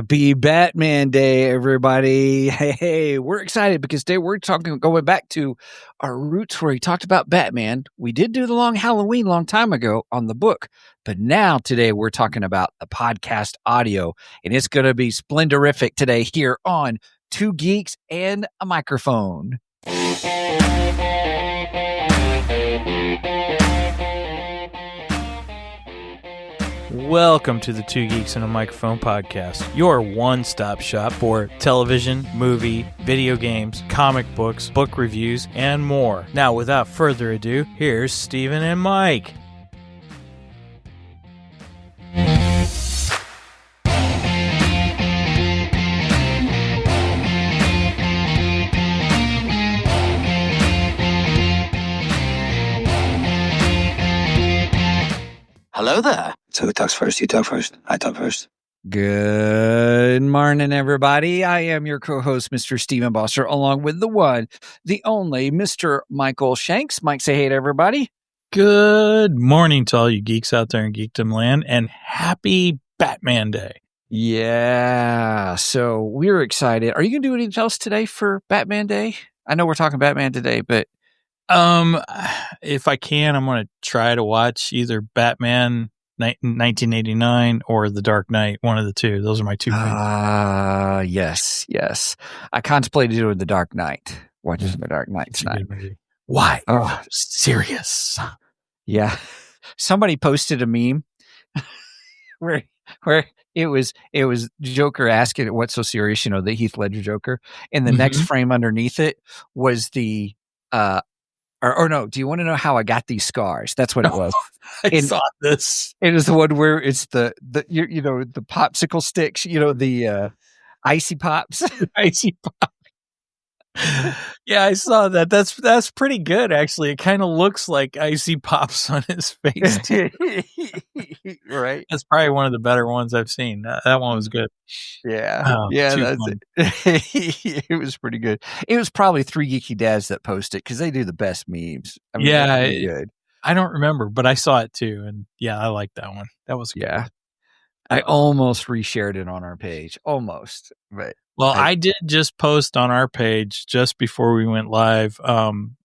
Happy Batman Day, everybody. Hey, we're excited because today we're going back to our roots where we talked about Batman. We did do the long Halloween long time ago on the book, but now today we're talking about the podcast audio, and it's going to be splendorific today here on Two Geeks and a Microphone. Welcome to the Two Geeks and a Microphone podcast, your one-stop shop for television, movie, video games, comic books, book reviews, and more. Now, without further ado, here's Steven and Mike. Hello there. So who talks first? You talk first. I talk first. Good morning, everybody. I am your co-host, Mr. Stephen Bosser, along with the one, the only Mr. Michael Shanks. Mike, say hey to everybody. Good morning to all you geeks out there in Geekdom Land, and happy Batman Day. Yeah, so we're excited. Are you going to do anything else today for Batman Day? I know we're talking Batman today, but if I can, I'm going to try to watch either Batman 1989 or The Dark Knight, one of the two. Those are my two favorites. Yes. I contemplated doing The Dark Knight. Watching The Dark Knight tonight. Why? Oh, serious. Yeah. Somebody posted a meme where it was Joker asking what's so serious, the Heath Ledger Joker, and the next frame underneath it was the Or no, do you want to know how I got these scars? That's what it was. I saw this. It is the one where it's the the popsicle sticks, the icy pops. Icy pop. Yeah, I saw that. That's pretty good, actually. It kind of looks like icy pops on his face, too. Right. That's probably one of the better ones I've seen. That one was good. Yeah. Oh, that's it. It was pretty good. It was probably Three Geeky Dads that posted because they do the best memes. I mean, good. I don't remember, but I saw it too. And yeah, I like that one. That was good. Yeah. I almost reshared it on our page. Almost. But I did just post on our page just before we went live an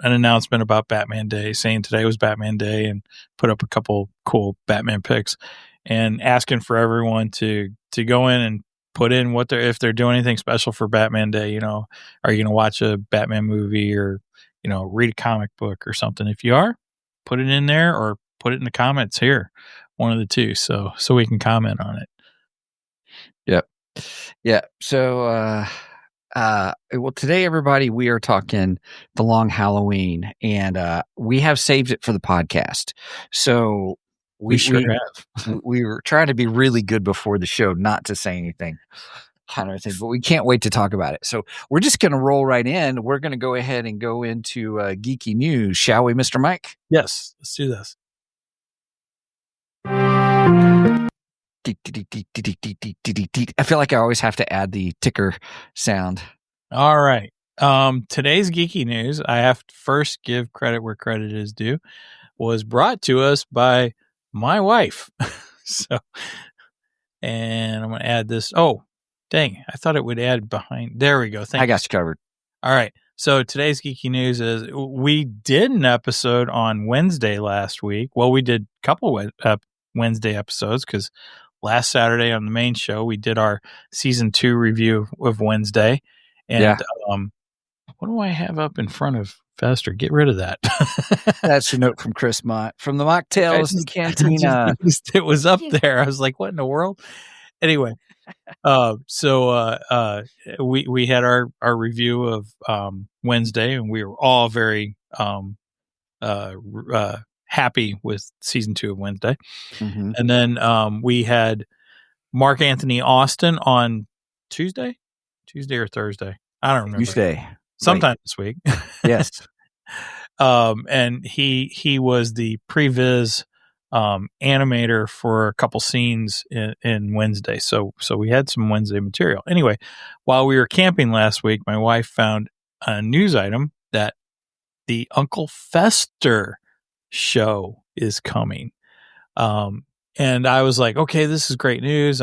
announcement about Batman Day, saying today was Batman Day, and put up a couple cool Batman pics and asking for everyone to go in and put in if they're doing anything special for Batman Day. Are you going to watch a Batman movie or, read a comic book or something? If you are, put it in there or put it in the comments here, one of the two, so we can comment on it. Yep. Yeah. So, well, today, everybody, we are talking the long Halloween, and we have saved it for the podcast. So we sure have. We were trying to be really good before the show, not to say anything kind of thing, but we can't wait to talk about it. So we're just going to roll right in. We're going to go ahead and go into geeky news, shall we, Mr. Mike? Yes, let's do this. I feel like I always have to add the ticker sound. All right. Today's geeky news, I have to first give credit where credit is due, was brought to us by my wife. And I'm going to add this. Oh, dang. I thought it would add behind. There we go. I got you covered. All right. So today's geeky news is we did an episode on Wednesday last week. Well, we did a couple Wednesday episodes because last Saturday on the main show, we did our season 2 review of Wednesday. And what do I have up in front of Fester? Get rid of that. That's a note from Chris Mott from the Mocktails Cantina. It was up there. I was like, what in the world? Anyway, so we had our review of Wednesday, and we were all very happy with season 2 of Wednesday. Mm-hmm. And then we had Mark Anthony Austin on Tuesday or Thursday. I don't remember. Tuesday. Sometime this week. Yes. And he was the previs animator for a couple scenes in Wednesday. So we had some Wednesday material. Anyway, while we were camping last week, my wife found a news item that the Uncle Fester show is coming. And I was like, okay, this is great news.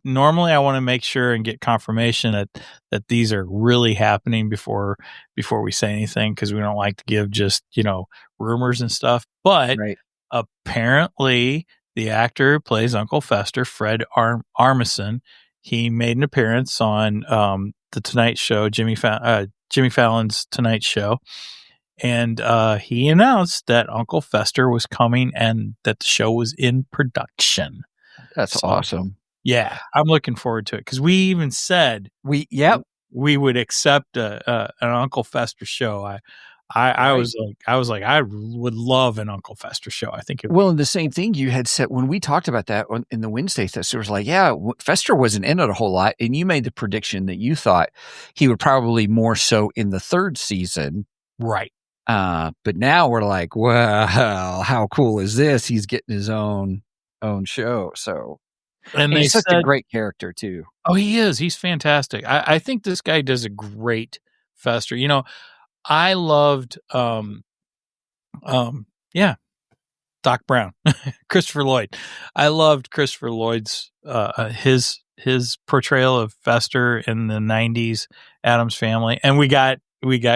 Normally I want to make sure and get confirmation that these are really happening before we say anything, because we don't like to give just, rumors and stuff. But Right. apparently the actor who plays Uncle Fester, Fred Armisen, he made an appearance on the Tonight Show, Jimmy Fallon's Tonight Show. And he announced that Uncle Fester was coming and that the show was in production. That's awesome. Yeah, I'm looking forward to it, because we even said we would accept an Uncle Fester show. I was like, I would love an Uncle Fester show. I think and the same thing you had said when we talked about that in the Wednesday test. It was like, Fester wasn't in it a whole lot, and you made the prediction that you thought he would probably more so in the third season, right? But now we're like, well, how cool is this? He's getting his own show. So, and he's such a great character too. Oh, he is. He's fantastic. I think this guy does a great Fester. I loved, Doc Brown, Christopher Lloyd. I loved Christopher Lloyd's, his portrayal of Fester in the 90s Addams Family. And we got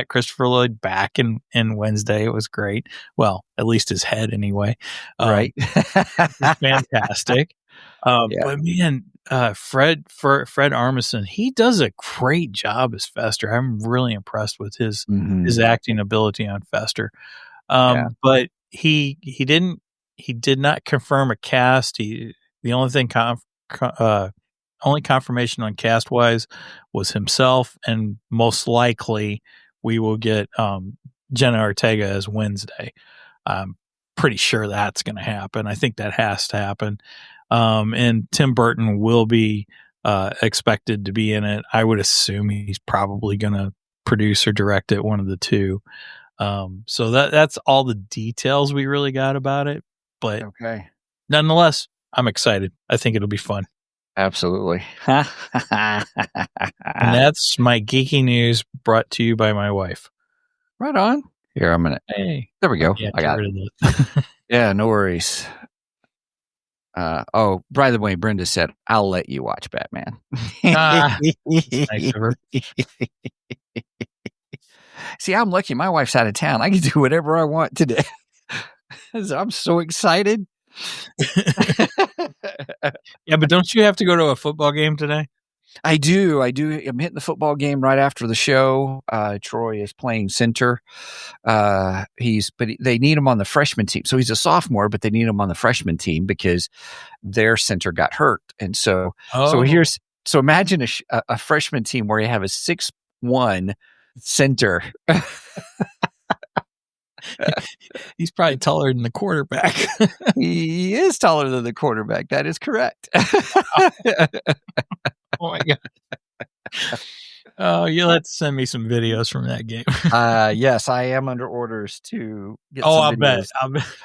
Christopher Lloyd back in Wednesday. It was great. Well, at least his head anyway. Right. Fantastic. But man, Fred Armisen, he does a great job as Fester. I'm really impressed with his acting ability on Fester. But he did not confirm a cast. The only thing only confirmation on cast wise was himself, and most likely we will get Jenna Ortega as Wednesday. I'm pretty sure that's going to happen. I think that has to happen. And Tim Burton will be expected to be in it. I would assume he's probably going to produce or direct it, one of the two. So that's all the details we really got about it. But nonetheless, I'm excited. I think it'll be fun. Absolutely. And that's my geeky news, brought to you by my wife. Right on. Here, I'm gonna. Hey, there we go. Yeah, I got it. Yeah, no worries. By the way, Brenda said, "I'll let you watch Batman." Nice of her. See, I'm lucky. My wife's out of town. I can do whatever I want today. I'm so excited. Yeah, but don't you have to go to a football game today? I do. I'm hitting the football game right after the show. Troy is playing center. But they need him on the freshman team. So he's a sophomore, but they need him on the freshman team because their center got hurt. And so imagine a freshman team where you have a 6'1" center. He's probably taller than the quarterback. He is taller than the quarterback. That is correct. Oh my God. Oh, you'll have to send me some videos from that game. Yes, I am under orders to get some I'll videos.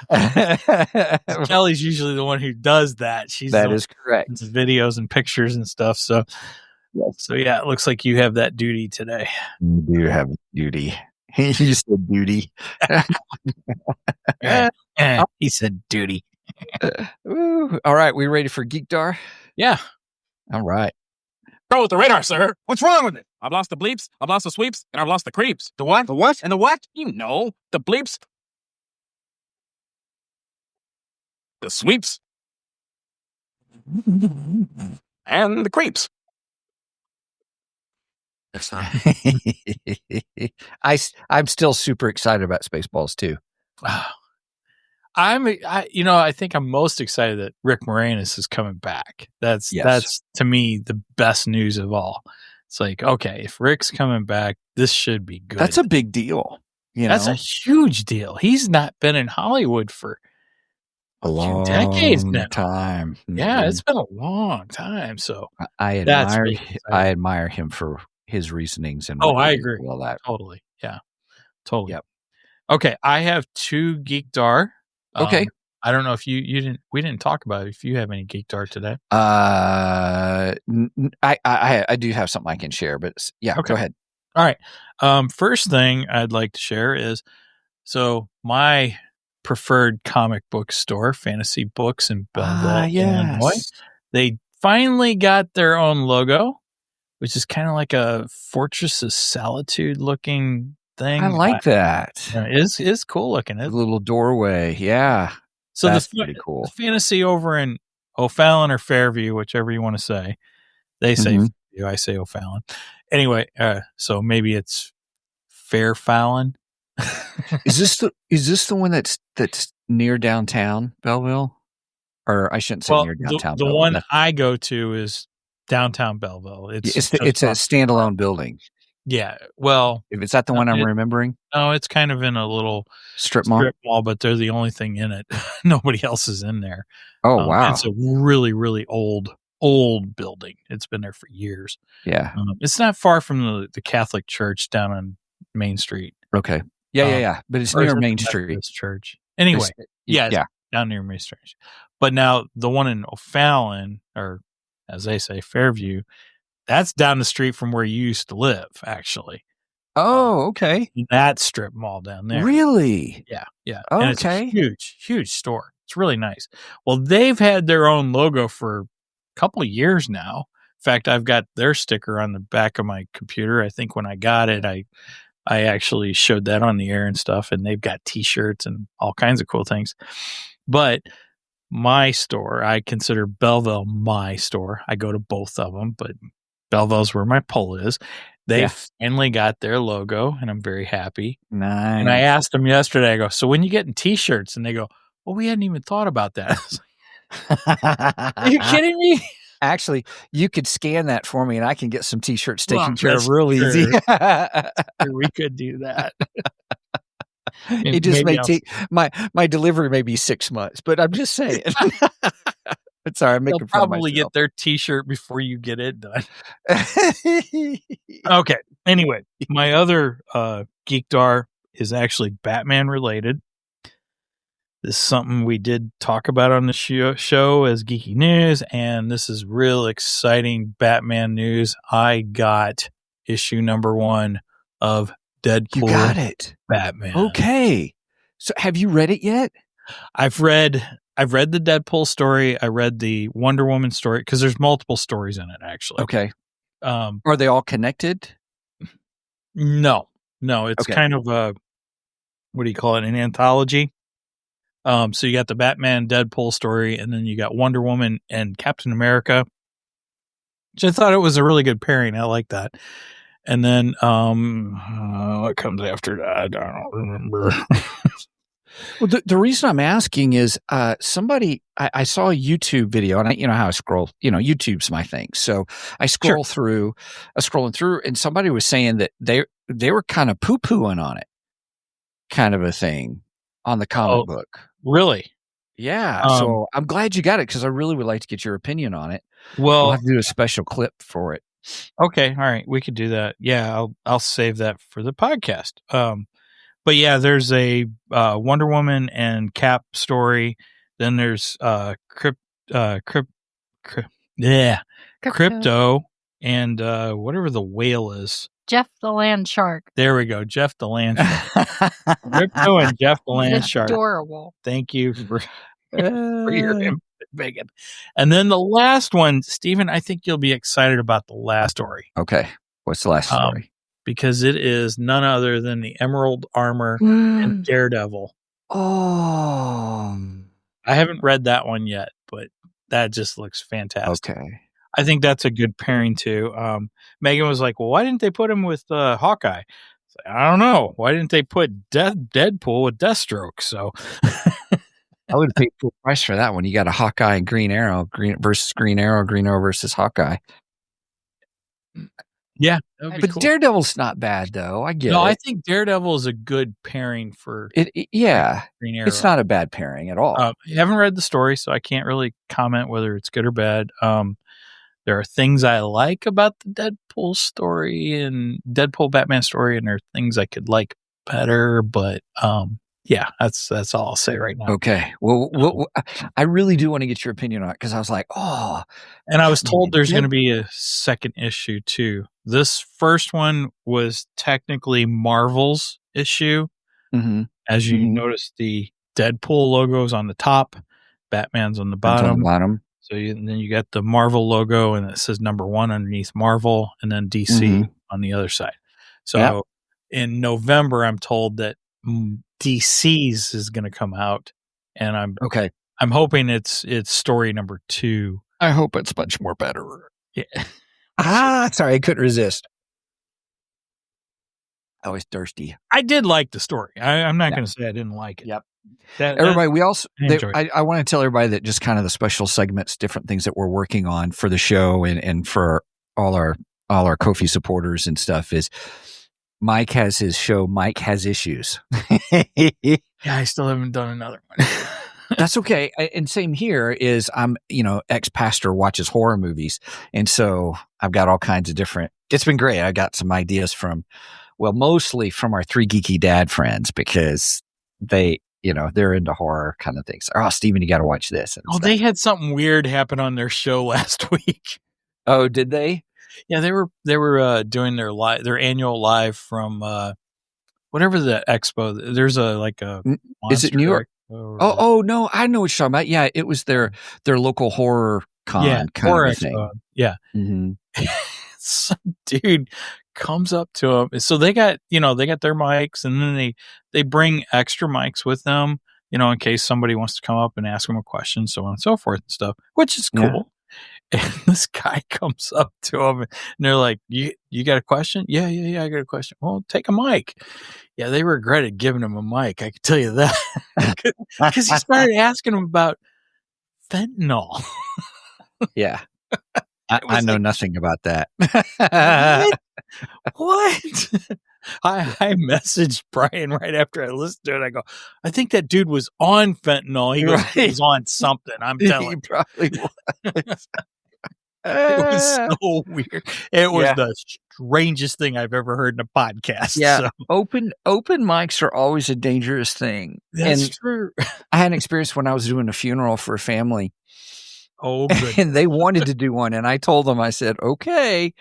bet. Kelly's usually the one who does that. That is correct. Videos and pictures and stuff. So, it looks like you have that duty today. You do have duty. He said duty. He said duty. All right, we ready for Geekdar? Yeah. All right. Go with the radar, sir. What's wrong with it? I've lost the bleeps, I've lost the sweeps, and I've lost the creeps. The what? The what? And the what? You know, the bleeps, the sweeps, and the creeps. That's not. I'm still super excited about Spaceballs too. I think I'm most excited that Rick Moranis is coming back. That's to me the best news of all. It's like, okay, if Rick's coming back, this should be good. That's a big deal. That's a huge deal. He's not been in Hollywood for a long decades now. Time. Yeah, it's been a long time. So I admire him for his reasonings and I agree. All that. Totally. Yeah. Totally. Yep. Okay, I have 2 Geekdar. Okay. I don't know if we didn't talk about it. If you have any Geekdar today. I do have something I can share, but go ahead. All right. First thing I'd like to share is, so my preferred comic book store, Fantasy Books in Belleville, Illinois. Yes. They finally got their own logo, which is kind of like a Fortress of Solitude looking thing. I like that. It's cool looking. The little doorway. Yeah. So That's the pretty cool. Fantasy over in O'Fallon or Fairview, whichever you want to say. They say Fairview, I say O'Fallon. Anyway, so maybe it's Fair Fallon. Is this the one that's near downtown Belleville? Or I shouldn't say near downtown the Belleville. one I go to is downtown Belleville. It's a standalone building. Yeah. Well, Is that the one I'm remembering? No, it's kind of in a little strip mall, but they're the only thing in it. Nobody else is in there. Oh, wow. It's a really, really old building. It's been there for years. Yeah. It's not far from the Catholic Church down on Main Street. Okay. Yeah. But it's near Main Street. Church. Anyway, it's down near Main Street. But now the one in O'Fallon, or as they say, Fairview, that's down the street from where you used to live, actually. Oh, okay. That strip mall down there. Really? Yeah. Okay. And it's a huge, huge store. It's really nice. Well, they've had their own logo for a couple of years now. In fact, I've got their sticker on the back of my computer. I think when I got it, I actually showed that on the air and stuff, and they've got T-shirts and all kinds of cool things. But my store, I consider Belleville my store. I go to both of them, but Belleville's where my pull is. They finally got their logo, and I'm very happy. Nice. And I asked them yesterday, I go, so when you getting T-shirts? And they go, well, we hadn't even thought about that. Are you kidding me? Actually, you could scan that for me, and I can get some T-shirts taken care of real easy. We could do that. It just may take my delivery may be 6 months, but I'm just saying. Sorry, I'm making fun of myself. Probably get their T-shirt before you get it done. Okay. Anyway, my other Geekdar is actually Batman related. This is something we did talk about on the show as Geeky News, and this is real exciting Batman news. I got issue number 1 of Deadpool. You got it. Batman. Okay. So have you read it yet? I've read the Deadpool story. I read the Wonder Woman story because there's multiple stories in it, actually. Okay. Are they all connected? No. It's kind of a, what do you call it? An anthology. So you got the Batman Deadpool story, and then you got Wonder Woman and Captain America, which I thought it was a really good pairing. I like that. And then what comes after that? I don't remember. Well, the reason I'm asking is somebody I saw a YouTube video, and you know how I scroll. YouTube's my thing, so I scrolling through, and somebody was saying that they were kind of poo-pooing on it, kind of a thing on the comic book. Really? Yeah. So I'm glad you got it because I really would like to get your opinion on it. Well, we'll have to do a special clip for it. Okay, all right, we could do that. Yeah, I'll save that for the podcast. But yeah, there's a Wonder Woman and Cap story. Then there's Crypto and whatever the whale is. Jeph the Land Shark. There we go, Jeph the Land Shark. Crypto and Jeph the Land Shark. Adorable. Thank you for your input, Megan. And then the last one, Stephen, I think you'll be excited about the last story. Okay. What's the last story? Because it is none other than the Emerald Armor and Daredevil. Oh. I haven't read that one yet, but that just looks fantastic. Okay. I think that's a good pairing too. Megan was like, well, why didn't they put him with Hawkeye? I don't know. Why didn't they put Deadpool with Deathstroke? So I would have paid full price for that one. You got a Hawkeye and Green Arrow, Green Arrow versus Hawkeye. Yeah. But cool. Daredevil's not bad, though. I get it. I think Daredevil is a good pairing for yeah. Green Arrow. It's not a bad pairing at all. I haven't read the story, so I can't really comment whether it's good or bad. There are things I like about the Deadpool story and Deadpool Batman story, and there are things I could like better, but yeah, that's all I'll say right now. Okay. Well, I really do want to get your opinion on it because I was like, oh. And I was told there's going to be a second issue too. This first one was technically Marvel's issue. Mm-hmm. As you notice, the Deadpool logos on the top, Batman's on the It's on the bottom. bottom. So and then you got the Marvel logo, and it says #1 underneath Marvel, and then DC on the other side. So in November, I'm told that DC's is going to come out, and I'm hoping it's story number 2. I hope it's much more better. Yeah. Sorry, I couldn't resist. I was thirsty. I did like the story. I'm not going to say I didn't like it. Yep. Everybody, we also. enjoyed it. I want to tell everybody that just kind of the special segments, different things that we're working on for the show and for all our Ko-fi supporters and stuff is. Mike has his show. Mike Has Issues. Yeah, I still haven't done another one. That's okay. And same here is I'm, ex-pastor watches horror movies. And so I've got all kinds of different, it's been great. I got some ideas mostly from our 3 geeky dad friends because they, they're into horror kind of things. Oh, Steven, you got to watch this. And stuff. They had something weird happen on their show last week. Oh, did they? Yeah, they were doing their annual live from whatever the expo. There's Is it New York? Oh no, I know what you're talking about. Yeah, it was their local horror con kind horror of a thing. expo. Yeah. Mm-hmm. Some dude comes up to him. So they got their mics, and then they bring extra mics with them, in case somebody wants to come up and ask them a question, so on and so forth and stuff, which is cool. Yeah. And this guy comes up to him, and they're like, "You got a question? Yeah, I got a question. Well, take a mic." Yeah, they regretted giving him a mic. I can tell you that because he started asking him about fentanyl. Yeah, I know nothing about that. What? I messaged Brian right after I listened to it. I go, I think that dude was on fentanyl. He goes, He was on something. I'm telling you. Probably was. It was so weird. It was the strangest thing I've ever heard in a podcast. Yeah, so. open mics are always a dangerous thing. That's true. I had an experience when I was doing a funeral for a family. Oh, good. And they wanted to do one, and I told them, I said, okay,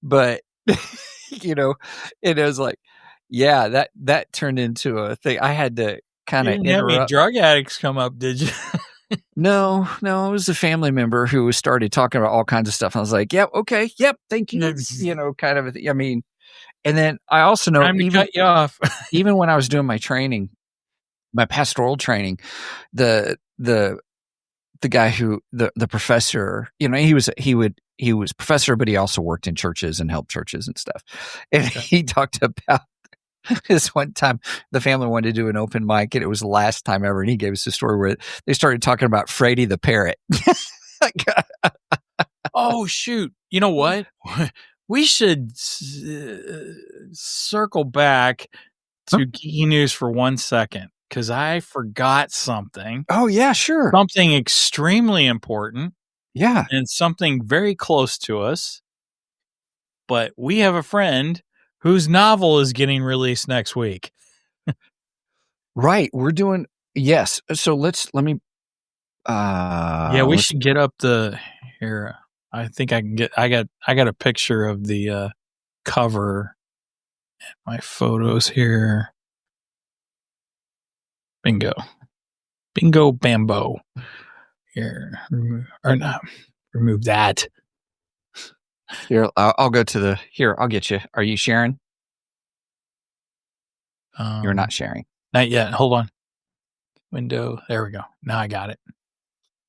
but and it was like, yeah, that turned into a thing. I had to kind of interrupt. Have any drug addicts come up, did you? No, it was a family member who started talking about all kinds of stuff. And I was like, yep, okay, yep, thank you. Kind of, I mean, and then I also know Time to cut you off. Even when I was doing my training, my pastoral training, the guy who, the professor, he was professor, but he also worked in churches and helped churches and stuff. And he talked about this one time the family wanted to do an open mic, and it was the last time ever. And he gave us a story where they started talking about Freddy the parrot. Oh, shoot. You know what? We should circle back to Geeky News for 1 second, because I forgot something. Oh, yeah, sure. Something extremely important. Yeah. And something very close to us. But we have a friend whose novel is getting released next week. Right. We're doing, yes. So let me. We should get up here. I think I can I got a picture of the cover and my photos here. Bingo bambo. Here, or not. Remove that. Here, I'll go to here. I'll get you. Are you sharing? You're not sharing. Not yet. Hold on. Window. There we go. Now I got it.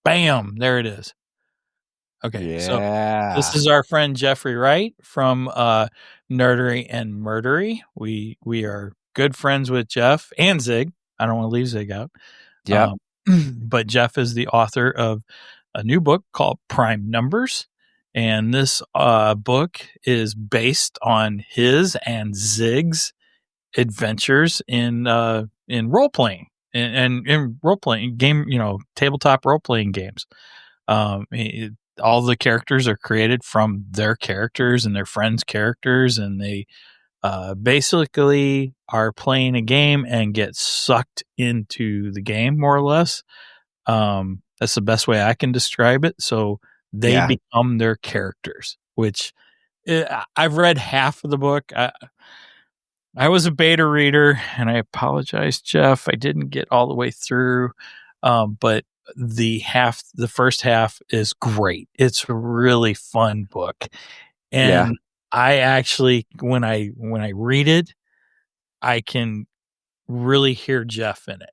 Bam. There it is. Okay. Yeah. So this is our friend Jeffrey Wright from Nerdery and Murdery. We are good friends with Jeff and Zig. I don't want to leave Zig out. Yeah. But Jeff is the author of a new book called Prime Numbers. And this book is based on his and Zig's adventures in role playing and in role playing game, tabletop role playing games. All the characters are created from their characters and their friends' characters, and they basically are playing a game and get sucked into the game, more or less. That's the best way I can describe it. So they become their characters, which I've read half of the book. I was a beta reader, and I apologize, Jeff. I didn't get all the way through, but the first half is great. It's a really fun book, and I actually, when I read it, I can really hear Jeph in it.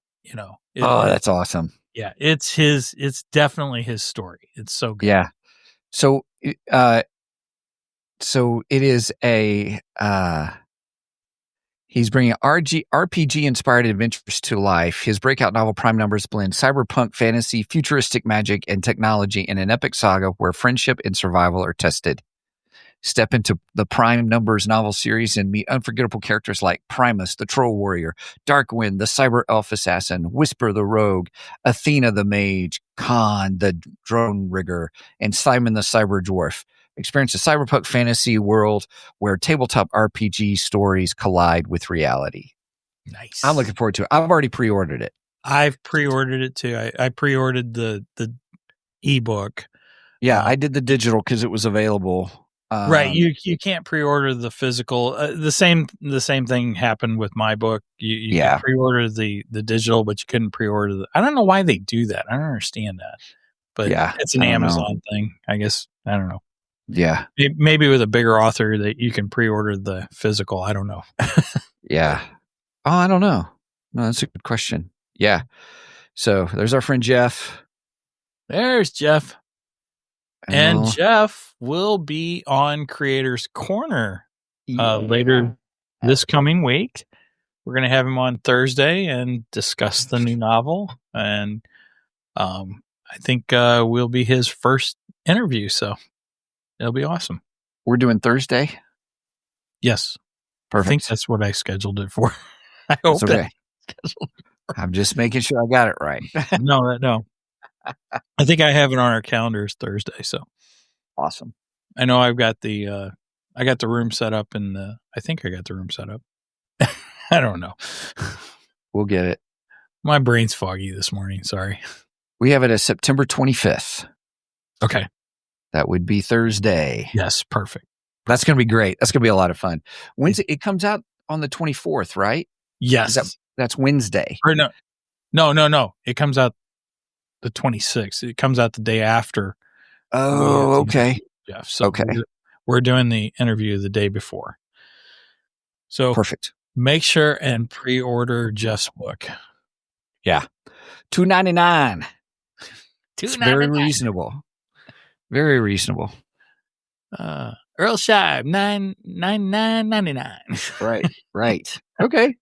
That's awesome. Yeah, it's definitely his story. It's so good. Yeah. So, so it is he's bringing RPG-inspired adventures to life. His breakout novel Prime Numbers blend cyberpunk fantasy, futuristic magic, and technology in an epic saga where friendship and survival are tested. Step into the Prime Numbers novel series and meet unforgettable characters like Primus, the Troll Warrior, Darkwind, the Cyber Elf Assassin, Whisper, the Rogue, Athena, the Mage, Khan, the Drone Rigger, and Simon, the Cyber Dwarf. Experience a cyberpunk fantasy world where tabletop RPG stories collide with reality. Nice. I'm looking forward to it. I've already pre-ordered it. I've pre-ordered it too. I pre-ordered the ebook. Yeah, I did the digital because it was available. Right, you can't pre-order the physical. The same thing happened with my book. You could pre-order the digital, but you couldn't pre-order I don't know why they do that. I don't understand that. But it's an Amazon thing, I guess. I don't know. Yeah, maybe with a bigger author that you can pre-order the physical. I don't know. Yeah. Oh, I don't know. No, that's a good question. Yeah. So there's our friend Jeph. There's Jeph. And Jeph will be on Creators Corner later this coming week. We're going to have him on Thursday and discuss the new novel. And I think we'll be his first interview. So it'll be awesome. We're doing Thursday? Yes. Perfect. I think that's what I scheduled it for. I hope okay. I'm just making sure I got it right. No. I think I have it on our calendars Thursday. So awesome. I know I've got the room set up I think I got the room set up. I don't know. We'll get it. My brain's foggy this morning. Sorry. We have it as September 25th. Okay. That would be Thursday. Yes. Perfect. That's going to be great. That's going to be a lot of fun. Wednesday, it comes out on the 24th, right? Yes. That's Wednesday. Or no. It comes out the 26th. It comes out the day after. Oh, okay. Jeph. So we're doing the interview the day before. So perfect. Make sure and pre-order Jeff's book. Yeah. $2.99. It's very reasonable. Very reasonable. Earl Scheib, $9.99. Right. Okay.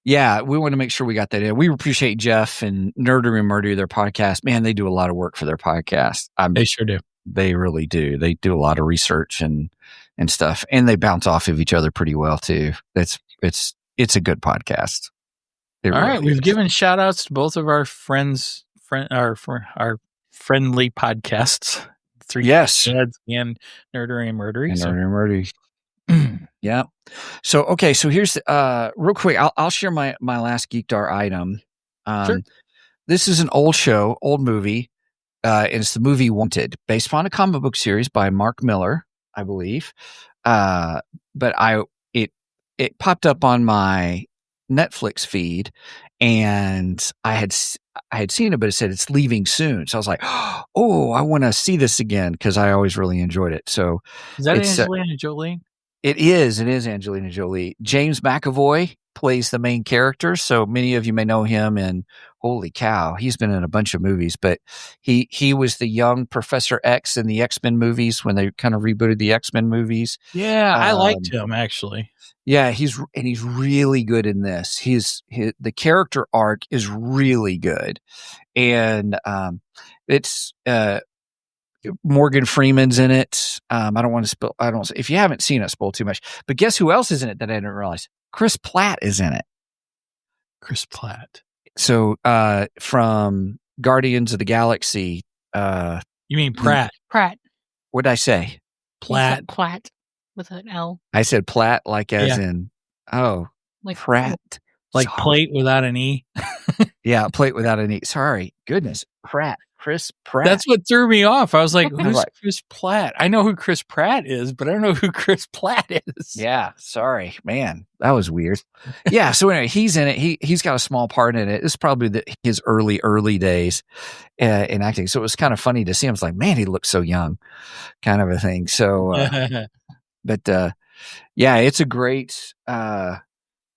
Yeah, we want to make sure we got that in. We appreciate Jeph and Nerdery and Murdery, their podcast. Man, they do a lot of work for their podcast. They sure do. They really do. They do a lot of research and stuff, and they bounce off of each other pretty well too. It's a good podcast. All right, we've given shout outs to both of our friends, our friendly podcasts. Yes. Dads and Nerdery and Murdery. Nerdery and Murdery. Yeah. So, okay. So here's, real quick, I'll share my last Geekdar item. Sure. This is an old movie. And it's the movie Wanted, based upon a comic book series by Mark Miller, I believe. But it popped up on my Netflix feed, and I had seen it, but it said it's leaving soon. So I was like, oh, I want to see this again because I always really enjoyed it. So is that Angelina Jolie? It is Angelina Jolie. James McAvoy plays the main character. So many of you may know him, and holy cow, he's been in a bunch of movies, but he was the young Professor X in the X-Men movies when they kind of rebooted the X-Men movies. Yeah, I liked him actually. Yeah, he's really good in this. The character arc is really good. And it's Morgan Freeman's in it. I don't want to spill. If you haven't seen it, spoil too much. But guess who else is in it that I didn't realize? Chris Pratt is in it. Chris Pratt. So from Guardians of the Galaxy. You mean Pratt? Pratt. What did I say? Platt. Platt with an L. I said Platt, like as in like Pratt, like plate without an E. Yeah, plate without an E. Sorry, goodness, Pratt. Chris Pratt. That's what threw me off. I was like, I was who's like- Chris Pratt? I know who Chris Pratt is, but I don't know who Chris Pratt is. Yeah, sorry, man, that was weird. Yeah, so anyway, he's in it. He's got a small part in it. It's probably his early days in acting. So it was kind of funny to see him. I was like, man, he looks so young, kind of a thing. So, but yeah, it's a great.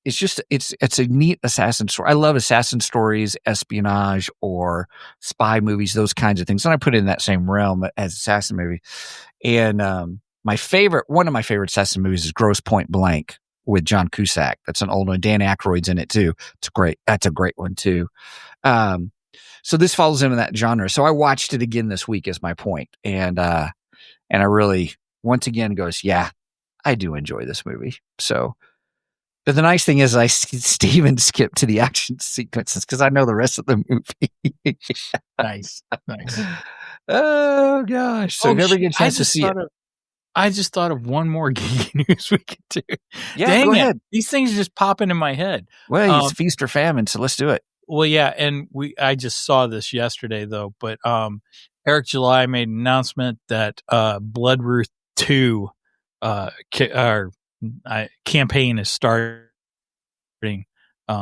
It's just it's a neat assassin story. I love assassin stories, espionage, or spy movies, those kinds of things. And I put it in that same realm as assassin movie. And one of my favorite assassin movies is Grosse Point Blank with John Cusack. That's an old one. Dan Aykroyd's in it too. It's great. That's a great one too. So this follows him in that genre. So I watched it again this week is my point. And I really, once again, goes, yeah, I do enjoy this movie. So, but the nice thing is I Steven skipped to the action sequences because I know the rest of the movie. Nice. Oh gosh. So never get a chance to see it. I just thought of one more geeky news we could do. Yeah, Dang go it. ahead. These things just pop into my head. Well, it's feast or famine, so let's do it. Well, yeah, and I just saw this yesterday though, but Eric July made an announcement that Bloodruth 2 campaign is starting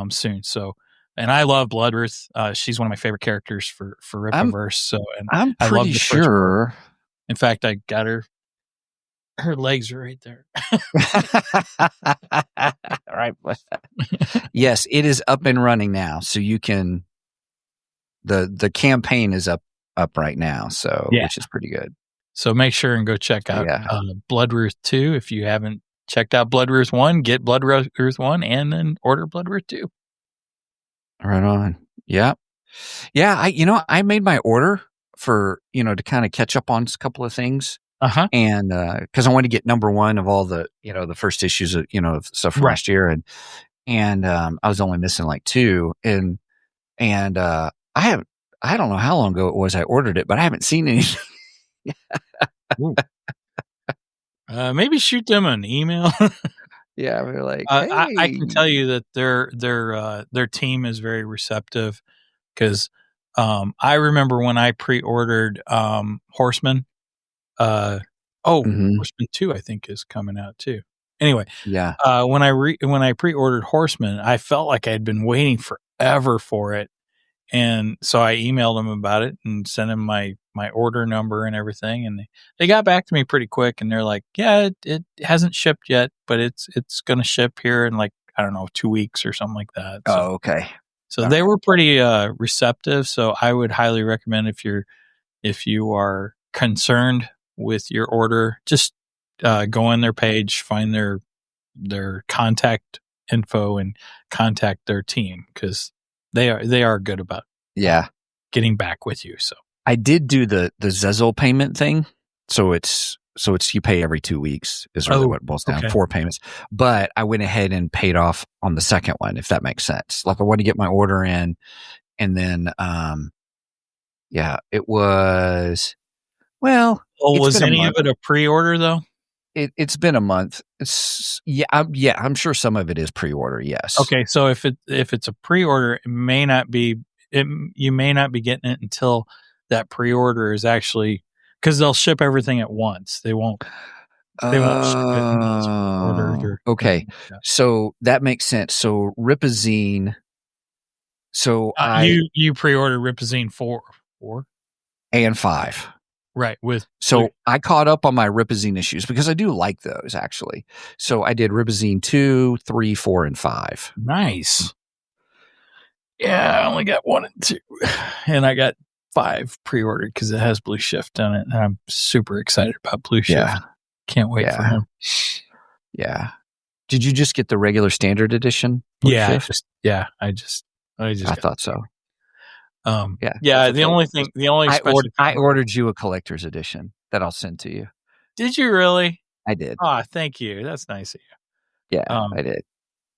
soon. So, and I love Bloodruth. She's one of my favorite characters for Rippaverse. So, and I'm I love pretty the first sure. part. In fact, I got her. Her legs are right there. All right. Yes, it is up and running now. So you can. The campaign is up right now. So which is pretty good. So make sure and go check out Bloodruth 2. If you haven't checked out Bloodruth 1, get Bloodruth 1 and then order Bloodruth 2. Right on. Yeah. Yeah. I made my order for, to kind of catch up on a couple of things. And, cause I wanted to get number one of all the, the first issues of, of stuff from last year. And I was only missing like 2 and I don't know how long ago it was I ordered it, but I haven't seen anything. Maybe shoot them an email. Yeah, we're like, hey. hey. I can tell you that their team is very receptive because I remember when I pre-ordered Horseman. Horseman 2 I think is coming out too. Anyway, yeah. When I pre-ordered Horseman, I felt like I had been waiting forever for it. And so I emailed them about it and sent them my order number and everything. And they got back to me pretty quick. And they're like, yeah, it hasn't shipped yet, but it's going to ship here in 2 weeks or something like that. So, okay. So they were pretty receptive. So I would highly recommend if you are concerned with your order, just go on their page, find their contact info and contact their team because they are good about getting back with you. So I did do the Zezel payment thing. So it's you pay every 2 weeks is really what it boils down. 4 payments. But I went ahead and paid off on the second one, if that makes sense. Like I wanted to get my order in and then it was was any of it a pre-order though? It's been a month. I'm sure some of it is pre-order. Yes. Okay, so if it's a pre-order, you may not be getting it until that pre-order is actually because they'll ship everything at once. They won't ship it until it's pre-ordered. Okay, so that makes sense. So Ripazine. So you pre-ordered Ripazine 4 and 5. Right. I caught up on my Ripazine issues because I do like those actually. So I did Ripazine 2, 3, 4, and 5. Nice. Yeah, I only got 1 and 2. And I got 5 pre-ordered because it has Blue Shift on it. And I'm super excited about Blue Shift. Yeah. Can't wait for him. Yeah. Did you just get the regular standard edition? Yeah. I thought so. The only I ordered you a collector's edition that I'll send to you. Did you really? I did. Oh, thank you. That's nice of you. Yeah, I did.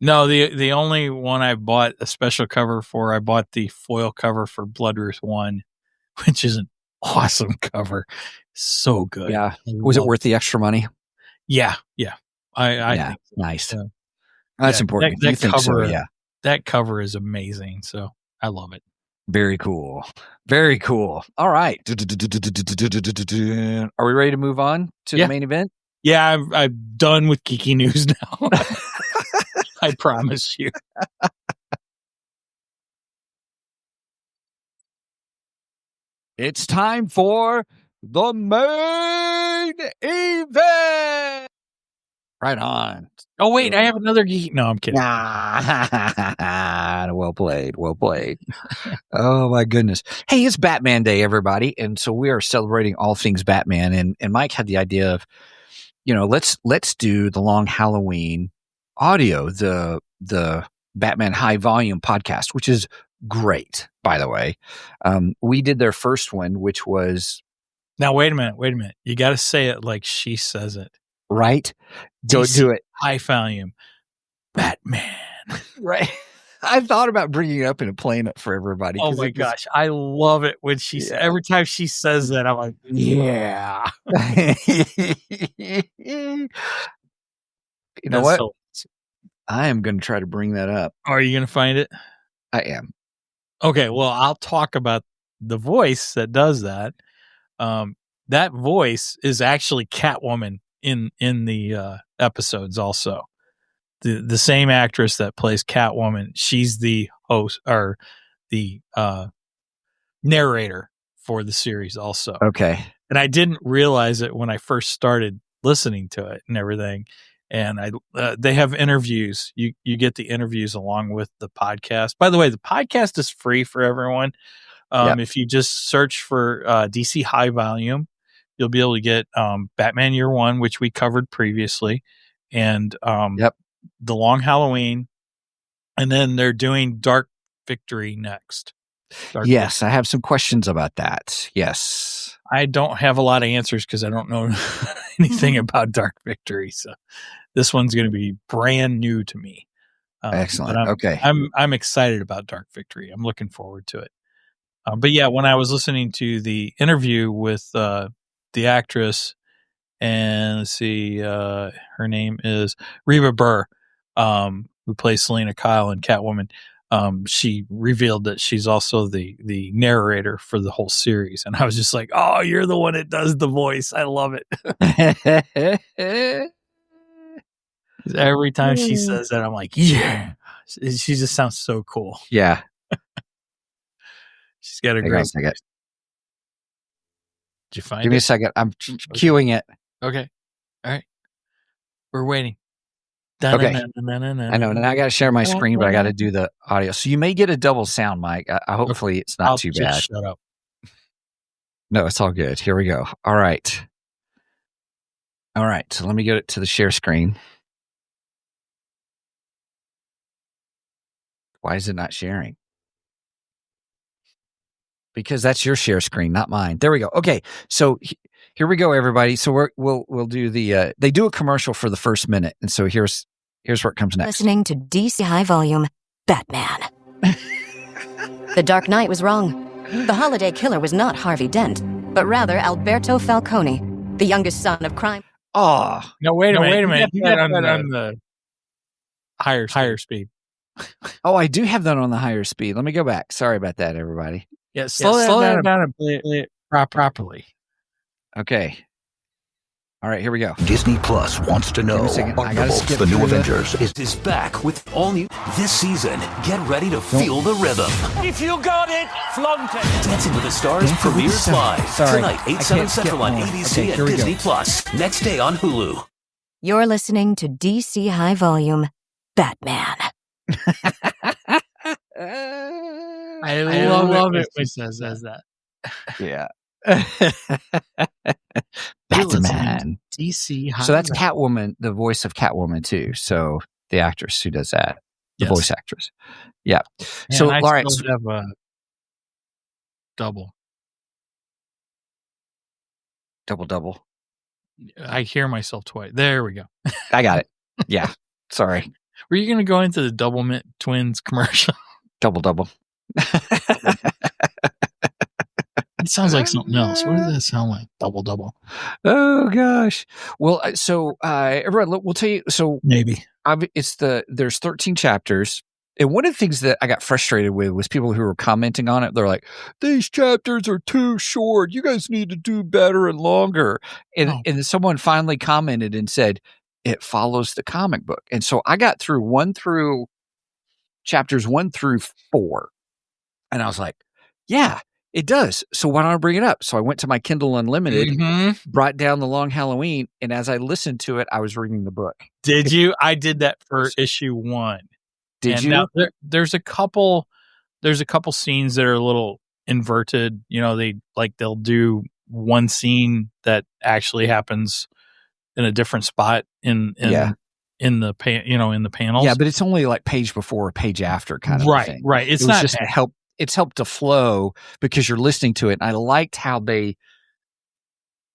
No, the only one I bought a special cover for, I bought the foil cover for Bloodruth 1, which is an awesome cover. So good. Yeah. Was it worth the extra money? Yeah. I think so. Nice. That's important. That you think cover, so, yeah. That cover is amazing. So I love it. Very cool. Very cool. All right. Are we ready to move on to the main event? Yeah, I'm done with geeky news now. I promise you. It's time for the main event. Right on. Oh, wait, I have another geek. No, I'm kidding. Well played. Well played. Oh, my goodness. Hey, it's Batman Day, everybody. And so we are celebrating all things Batman. And Mike had the idea of, let's do the Long Halloween audio, the Batman High Volume podcast, which is great, by the way. We did their first one, which was... Now, wait a minute. You got to say it like she says it. Right? Don't do it. High volume. Batman. Right. I've thought about bringing it up and playing it for everybody. Oh my gosh. I love it when every time she says that, I'm like, yeah. You know what? I am going to try to bring that up. Are you going to find it? I am. Okay. Well, I'll talk about the voice that does that. That voice is actually Catwoman in the episodes also. The same actress that plays Catwoman, she's the host or the narrator for the series also. Okay. And I didn't realize it when I first started listening to it and everything. And they have interviews. You get the interviews along with the podcast. By the way, the podcast is free for everyone. If you just search for DC High Volume, you'll be able to get Batman Year One, which we covered previously, and The Long Halloween, and then they're doing Dark Victory next. Yes, I have some questions about that. Yes. I don't have a lot of answers because I don't know anything about Dark Victory, so this one's going to be brand new to me. Excellent. Okay. I'm excited about Dark Victory. I'm looking forward to it. But yeah, when I was listening to the interview with the actress, and let's see, her name is Reba Burr, who plays Selena Kyle in Catwoman. She revealed that she's also the narrator for the whole series, and I was just like, "Oh, you're the one that does the voice. I love it." Every time she says that, I'm like, "Yeah." She just sounds so cool. Yeah. She's got a Hang great. on a second. Did you find Give it? me a second. I'm queuing it. Okay. All right. We're waiting. Okay. I know. Now I got to share my screen, but I got to do the audio. So you may get a double sound, Mike. Hopefully it's not too bad. Shut up. No, it's all good. Here we go. All right. All right. So let me get it to the share screen. Why is it not sharing? Because that's your share screen, not mine. There we go. Okay. So here we go, everybody. So we'll do the they do a commercial for the first minute, and so here's where it comes next. Listening to DC High Volume, Batman. The Dark Knight was wrong. The holiday killer was not Harvey Dent, but rather Alberto Falcone, the youngest son of crime. Oh, no! Wait a minute. You got that on the higher speed. Oh, I do have that on the higher speed. Let me go back. Sorry about that, everybody. Yeah, slow that down and play it properly. Okay. All right, here we go. Disney Plus wants to know. Thunderbolts, the new Avengers is back with all new this season. Get ready to feel the rhythm. If you got it, flaunt it. Dancing with the Stars premieres live tonight, 8/7 Central on ABC and Disney Plus. Next day on Hulu. You're listening to DC High Volume, Batman. I love it when she says that. Yeah. Batman. DC High. So that's Catwoman, the voice of Catwoman too. So the actress who does that, the voice actress. Yeah. Man, so I all right, still have a double. Double. I hear myself twice. There we go. I got it. Yeah. Sorry. Were you going to go into the Double Mint Twins commercial? Double. It sounds like something else. What does that sound like? Double. Oh gosh. Well, so everyone, we'll tell you. So maybe there's 13 chapters. And one of the things that I got frustrated with was people who were commenting on it. They're like, these chapters are too short. You guys need to do better and longer. And someone finally commented and said, it follows the comic book. And so I got through chapters 1 through 4. And I was like, yeah, it does. So why don't I bring it up? So I went to my Kindle Unlimited, brought down The Long Halloween. And as I listened to it, I was reading the book. Did you? I did that for issue 1. Did you? Now there's a couple scenes that are a little inverted. You know, they'll do one scene that actually happens in a different spot in the in the panels. Yeah, but it's only like page before or page after kind of thing. Right. It's it not just it's helped to flow because you're listening to it. And I liked how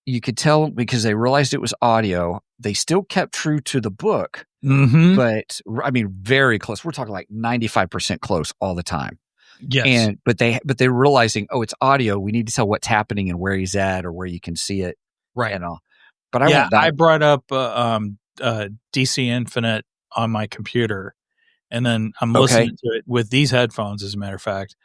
you could tell because they realized it was audio. They still kept true to the book, but I mean, very close. We're talking like 95% close all the time. Yes. But they're realizing, oh, it's audio. We need to tell what's happening and where he's at or where you can see it. Right. And all. But I brought up DC Infinite on my computer, and then I'm listening to it with these headphones, as a matter of fact.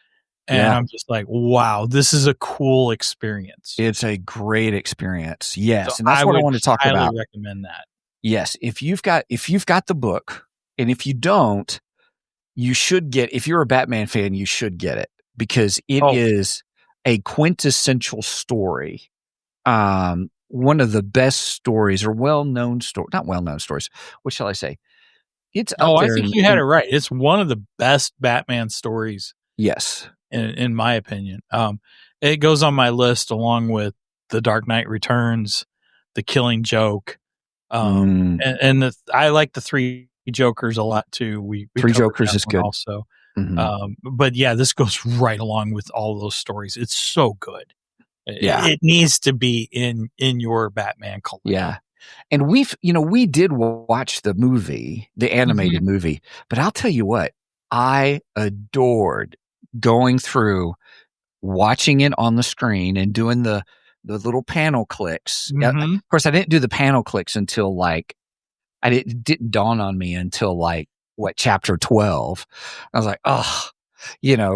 And I'm just like, wow, this is a cool experience. It's a great experience. Yes. So and that's what I want to talk about. I highly recommend that. Yes. If you've got the book, and if you don't, you should if you're a Batman fan, you should get it because it is a quintessential story. One of the best stories or not well-known stories. What shall I say? It's up there. I think you had it right. It's one of the best Batman stories. Yes. In my opinion. It goes on my list along with The Dark Knight Returns, The Killing Joke. And I like the Three Jokers a lot too. We Three Jokers is good. Also. But yeah, this goes right along with all those stories. It's so good. Yeah. It needs to be in your Batman collection. Yeah. And we did watch the movie, the animated movie, but I'll tell you what, I adored going through, watching it on the screen and doing the little panel clicks. Of course, I didn't do the panel clicks until it didn't dawn on me until chapter 12. I was like, oh,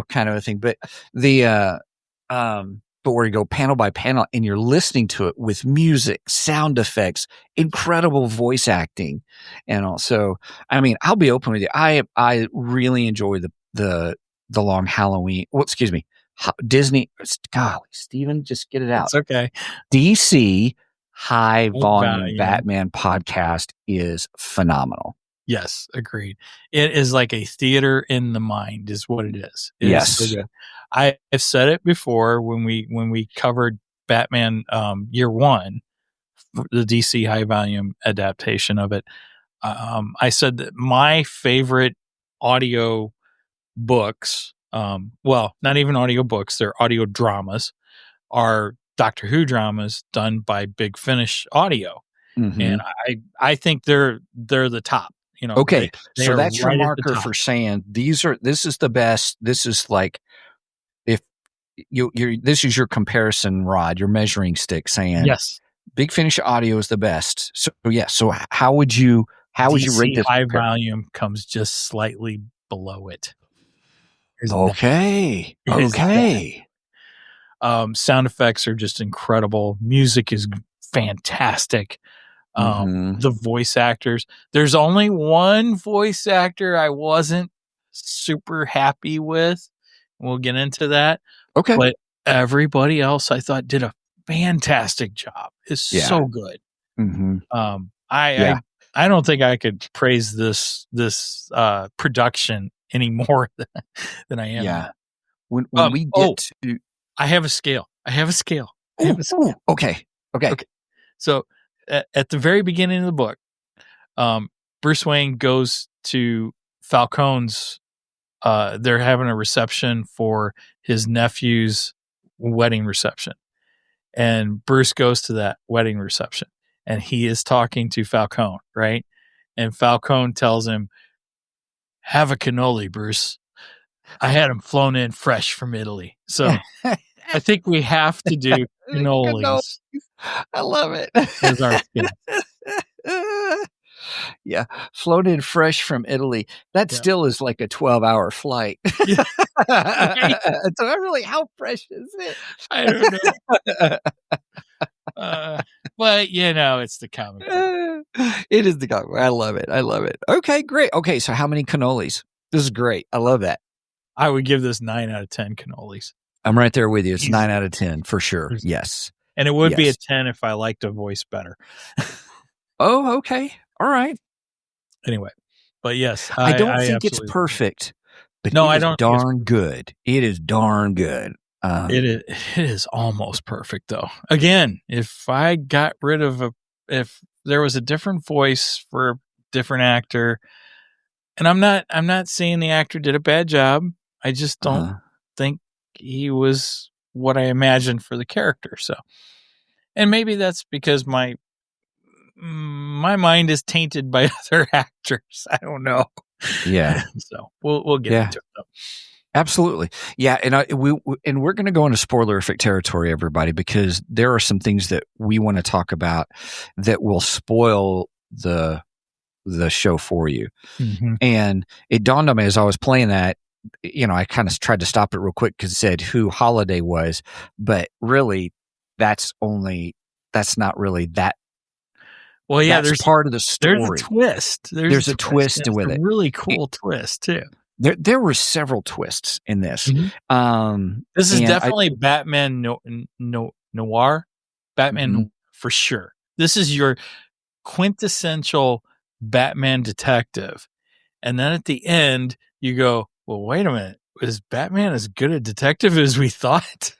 kind of a thing. But but where you go panel by panel and you're listening to it with music, sound effects, incredible voice acting. And also, I mean, I'll be open with you. I really enjoy the Long Halloween. Well, excuse me. Disney. Golly, Steven, just get it out. It's okay. DC High Volume Batman podcast is phenomenal. Yes, agreed. It is like a theater in the mind is what it is. Yes. I've said it before when we covered Batman Year One, the DC High Volume adaptation of it. I said that my favorite audio books, well, not even audio books, they're audio dramas, are Doctor Who dramas done by Big Finish Audio. And I think they're the top. Okay, so that's your marker for saying this is the best. This is like if this is your comparison rod, your measuring stick, saying yes, Big Finish Audio is the best. So so how would you rate this? High Volume comes just slightly below it. Okay. Sound effects are just incredible. Music is fantastic. The voice actors. There's only one voice actor I wasn't super happy with. We'll get into that. Okay. But everybody else I thought did a fantastic job. It's so good. I don't think I could praise this production any more than I am. Yeah. When we get to, I have a scale. Okay. So at the very beginning of the book, Bruce Wayne goes to Falcone's. They're having a reception for his nephew's wedding reception, and Bruce goes to that wedding reception, and he is talking to Falcone, right? And Falcone tells him, "Have a cannoli, Bruce. I had him flown in fresh from Italy." So I think we have to do cannolis. I love it. As our skin. Yeah, flown in fresh from Italy. That still is like a 12-hour flight. Yeah. So really, how fresh is it? I don't know. But it's the comic book. It is the comic book. I love it. I love it. Okay, great. Okay, so how many cannolis? This is great. I love that. I would give this 9 out of 10 cannolis. I'm right there with you. It's Easy. 9 out of 10 for sure. Yes. And it would be a 10 if I liked a voice better. Oh, okay. All right. Anyway, but yes, I don't think it's perfect, but no, it I is don't darn good. It is darn good. It is almost perfect though. Again, if I got rid of if there was a different voice for a different actor, and I'm not saying the actor did a bad job. I just don't think he was what I imagined for the character. So, and maybe that's because my mind is tainted by other actors. I don't know. Yeah. So we'll get into it though. Absolutely. Yeah. And we're going to go into spoilerific territory, everybody, because there are some things that we want to talk about that will spoil the show for you. Mm-hmm. And it dawned on me as I was playing that, I kind of tried to stop it real quick because it said who Holiday was, but really that's not really that. Well, yeah, there's part of the story. There's a twist. There's a twist with it. A really cool twist too. There were several twists in this. Mm-hmm. This is definitely Batman noir. Batman for sure. This is your quintessential Batman detective. And then at the end, you go, well, wait a minute. Is Batman as good a detective as we thought?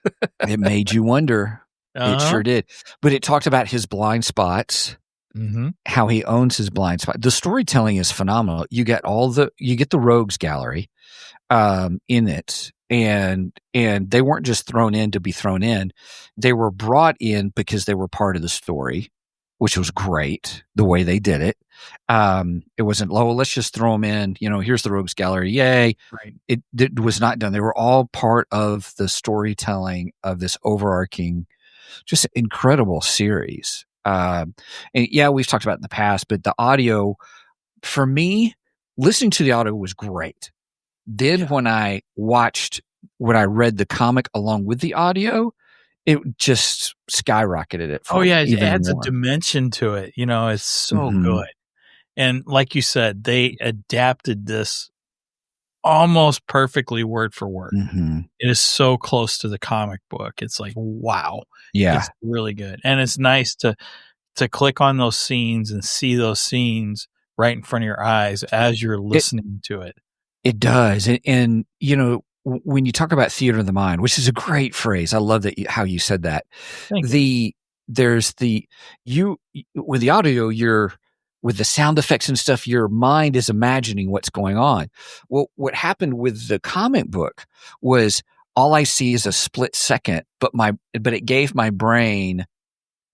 It made you wonder. It sure did. But it talked about his blind spots. Mm-hmm. How he owns his blind spot. The storytelling is phenomenal. You get the rogues gallery in it, and they weren't just thrown in to be thrown in. They were brought in because they were part of the story, which was great the way they did it. It wasn't, let's just throw them in. Here's the rogues gallery, yay! Right. It was not done. They were all part of the storytelling of this overarching, just incredible series. And we've talked about it in the past, but the audio, for me, listening to the audio was great. Then when I read the comic along with the audio, it just skyrocketed it. It adds a dimension to it. It's so good. And like you said, they adapted this almost perfectly word for word. Mm-hmm. It is so close to the comic book. It's like, wow. Yeah. It's really good. And it's nice to click on those scenes and see those scenes right in front of your eyes as you're listening to it. It does. And when you talk about theater of the mind, which is a great phrase, I love how you said that. With the audio, with the sound effects and stuff, your mind is imagining what's going on. Well, what happened with the comic book was all I see is a split second, but it gave my brain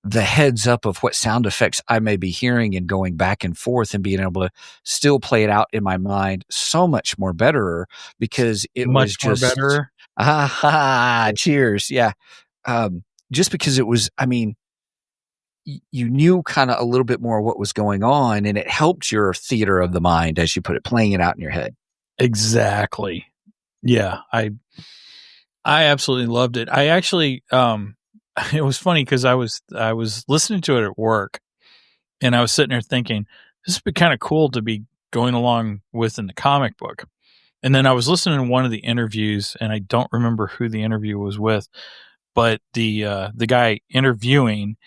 the heads up of what sound effects I may be hearing and going back and forth and being able to still play it out in my mind so much more better because it was just more better. Cheers. Yeah. Just because it was, you knew kind of a little bit more what was going on, and it helped your theater of the mind, as you put it, playing it out in your head. Exactly. Yeah. I absolutely loved it. I actually, it was funny because I was listening to it at work, and I was sitting there thinking, this would be kind of cool to be going along with in the comic book. And then I was listening to one of the interviews, and I don't remember who the interview was with, but the guy interviewing,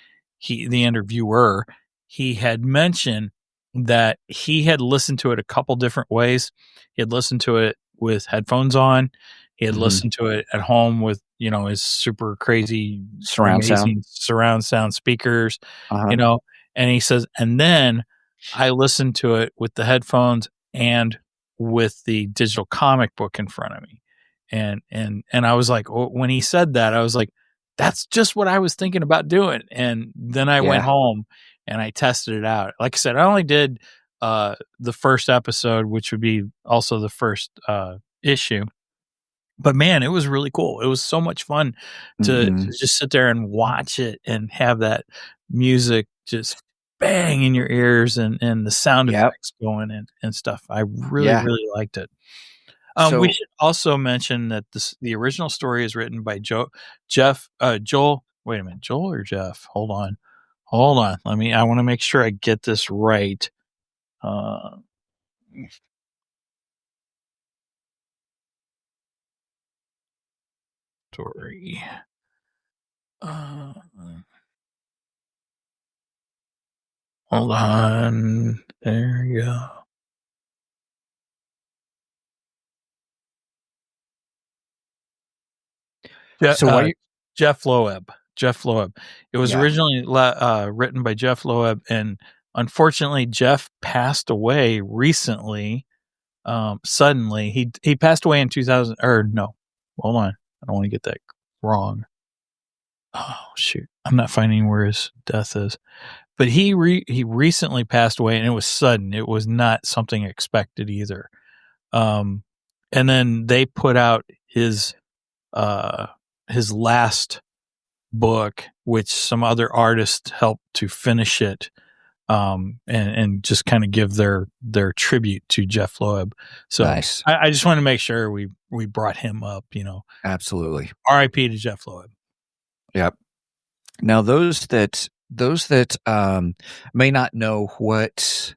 the interviewer, he had mentioned that he had listened to it a couple different ways. He had listened to it with headphones on. He had listened to it at home with, his super crazy surround sound speakers, and he says, and then I listened to it with the headphones and with the digital comic book in front of me. And I was like, when he said that, I was like, that's just what I was thinking about doing. And then I went home and I tested it out. Like I said, I only did the first episode, which would be also the first issue. But man, it was really cool. It was so much fun to just sit there and watch it and have that music just bang in your ears and the sound effects going and stuff. I really, really liked it. We should also mention that the original story is written by Joel. Wait a minute, Joel or Jeff? Hold on. I want to make sure I get this right. Story. Hold on. There you go. Jeph Loeb. Jeph Loeb. It was originally written by Jeph Loeb, and unfortunately, Jeff passed away recently. Suddenly, he passed away in 2000. Or no, hold on, I don't want to get that wrong. Oh shoot, I'm not finding where his death is. But he recently passed away, and it was sudden. It was not something expected either. And then they put out his last book, which some other artists helped to finish it, and just kind of give their tribute to Jeph Loeb. So nice. I just want to make sure we brought him up. Absolutely. R.I.P. to Jeph Loeb. Yep. Now those that may not know what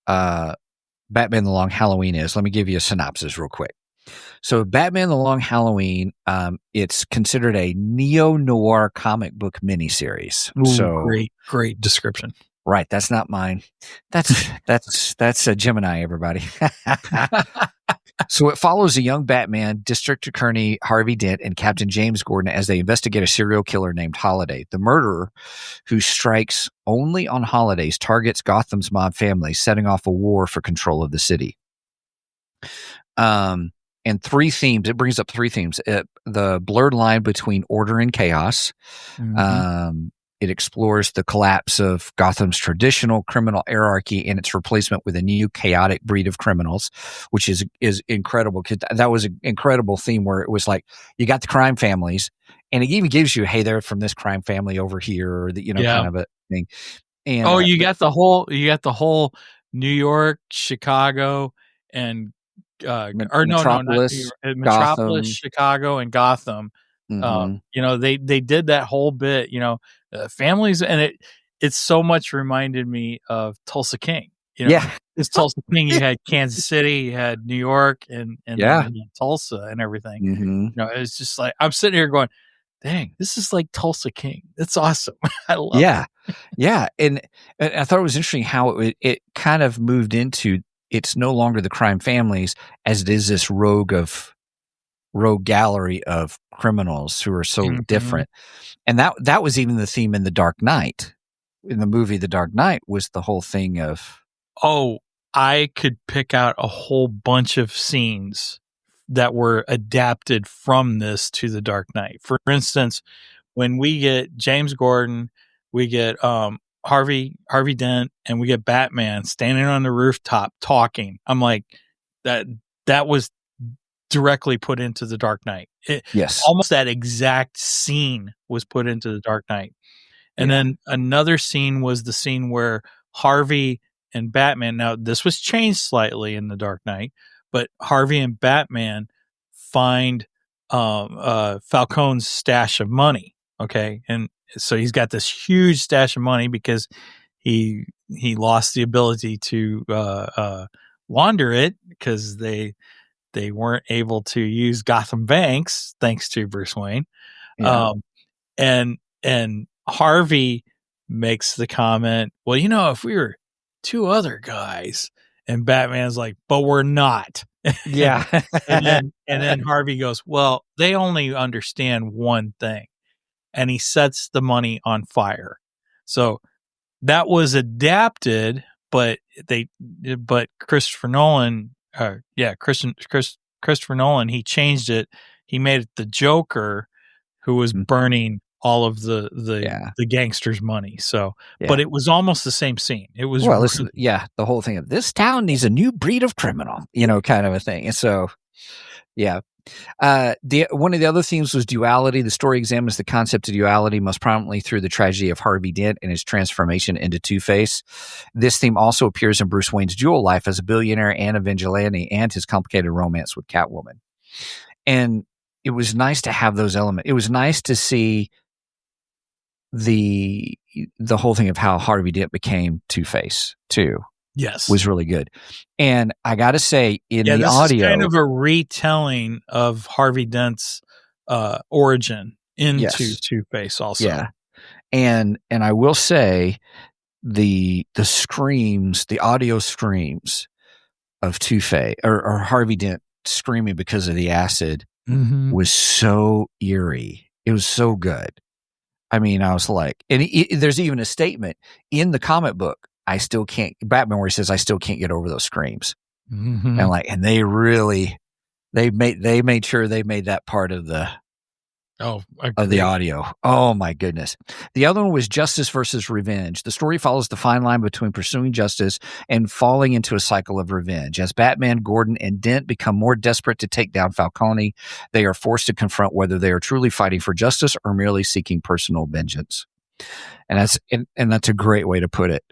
Batman the Long Halloween is, let me give you a synopsis real quick. So Batman the Long Halloween, it's considered a neo-noir comic book miniseries. Ooh, so great description. Right, that's not mine. That's a Gemini, everybody. So it follows a young Batman, District Attorney Harvey Dent, and Captain James Gordon as they investigate a serial killer named Holiday. The murderer, who strikes only on holidays, targets Gotham's mob family, setting off a war for control of the city. And three themes. It brings up three themes. The blurred line between order and chaos. Mm-hmm. It explores the collapse of Gotham's traditional criminal hierarchy and its replacement with a new chaotic breed of criminals, which is incredible. Because that was an incredible theme where it was like you got the crime families, and it even gives you, hey, they're from this crime family over here, or kind of a thing. And you got the whole New York, Chicago, and Metropolis, Chicago, and Gotham. Mm-hmm. They did that whole bit. Families, and it so much reminded me of Tulsa King. It's Tulsa King. You had Kansas City, you had New York, and Tulsa and everything. Mm-hmm. It's just like I'm sitting here going, "Dang, this is like Tulsa King. It's awesome." I love it. Yeah, and I thought it was interesting how it kind of moved into. It's no longer the crime families as it is this rogue gallery of criminals who are so different. And that was even the theme in The Dark Knight. In the movie The Dark Knight was the whole thing of... Oh, I could pick out a whole bunch of scenes that were adapted from this to The Dark Knight. For instance, when we get James Gordon, we get Harvey Dent, and we get Batman standing on the rooftop talking. I'm like, that was directly put into The Dark Knight. Yes. Almost that exact scene was put into The Dark Knight. And then another scene was the scene where Harvey and Batman, now this was changed slightly in The Dark Knight, but Harvey and Batman find Falcone's stash of money. Okay. And so he's got this huge stash of money because he lost the ability to launder it because they weren't able to use Gotham banks thanks to Bruce Wayne. Yeah. And Harvey makes the comment, well, if we were two other guys, and Batman's like, but we're not. Yeah. and then Harvey goes, well, they only understand one thing. And he sets the money on fire. So that was adapted, but Christopher Nolan, Christopher Nolan, he changed it. He made it the Joker who was burning all of the gangsters' money. So, but it was almost the same scene. It was the whole thing of this town needs a new breed of criminal, kind of a thing. And so, Yeah. One of the other themes was duality. The story examines the concept of duality most prominently through the tragedy of Harvey Dent and his transformation into Two-Face. This theme also appears in Bruce Wayne's dual life as a billionaire and a vigilante, and his complicated romance with Catwoman. And it was nice to have those elements. It was nice to see the whole thing of how Harvey Dent became Two-Face too. Yes, was really good. And I got to say, in the this audio, is kind of a retelling of Harvey Dent's origin into Two-Face also. Yeah. And I will say the screams, the audio screams of Two-Face or Harvey Dent screaming because of the acid was so eerie. It was so good. I mean, I was like, and there's even a statement in the comic book. I still can't, Batman, where he says, I still can't get over those screams. And they really, they made sure they made that part of the audio. Oh my goodness. The other one was Justice versus Revenge. The story follows the fine line between pursuing justice and falling into a cycle of revenge. As Batman, Gordon, and Dent become more desperate to take down Falcone, they are forced to confront whether they are truly fighting for justice or merely seeking personal vengeance. And that's a great way to put it.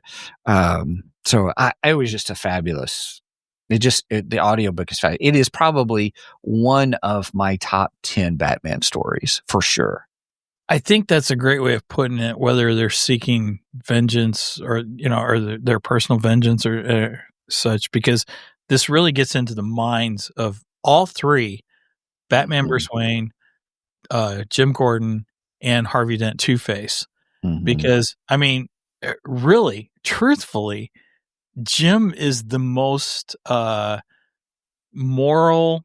So it was just a fabulous. The audiobook is fabulous. It is probably one of my top 10 Batman stories for sure. I think that's a great way of putting it, whether they're seeking vengeance or their personal vengeance or such, because this really gets into the minds of all three: Batman, Bruce Wayne, Jim Gordon, and Harvey Dent, Two-Face. Because, I mean, really, truthfully, Jim is the most moral,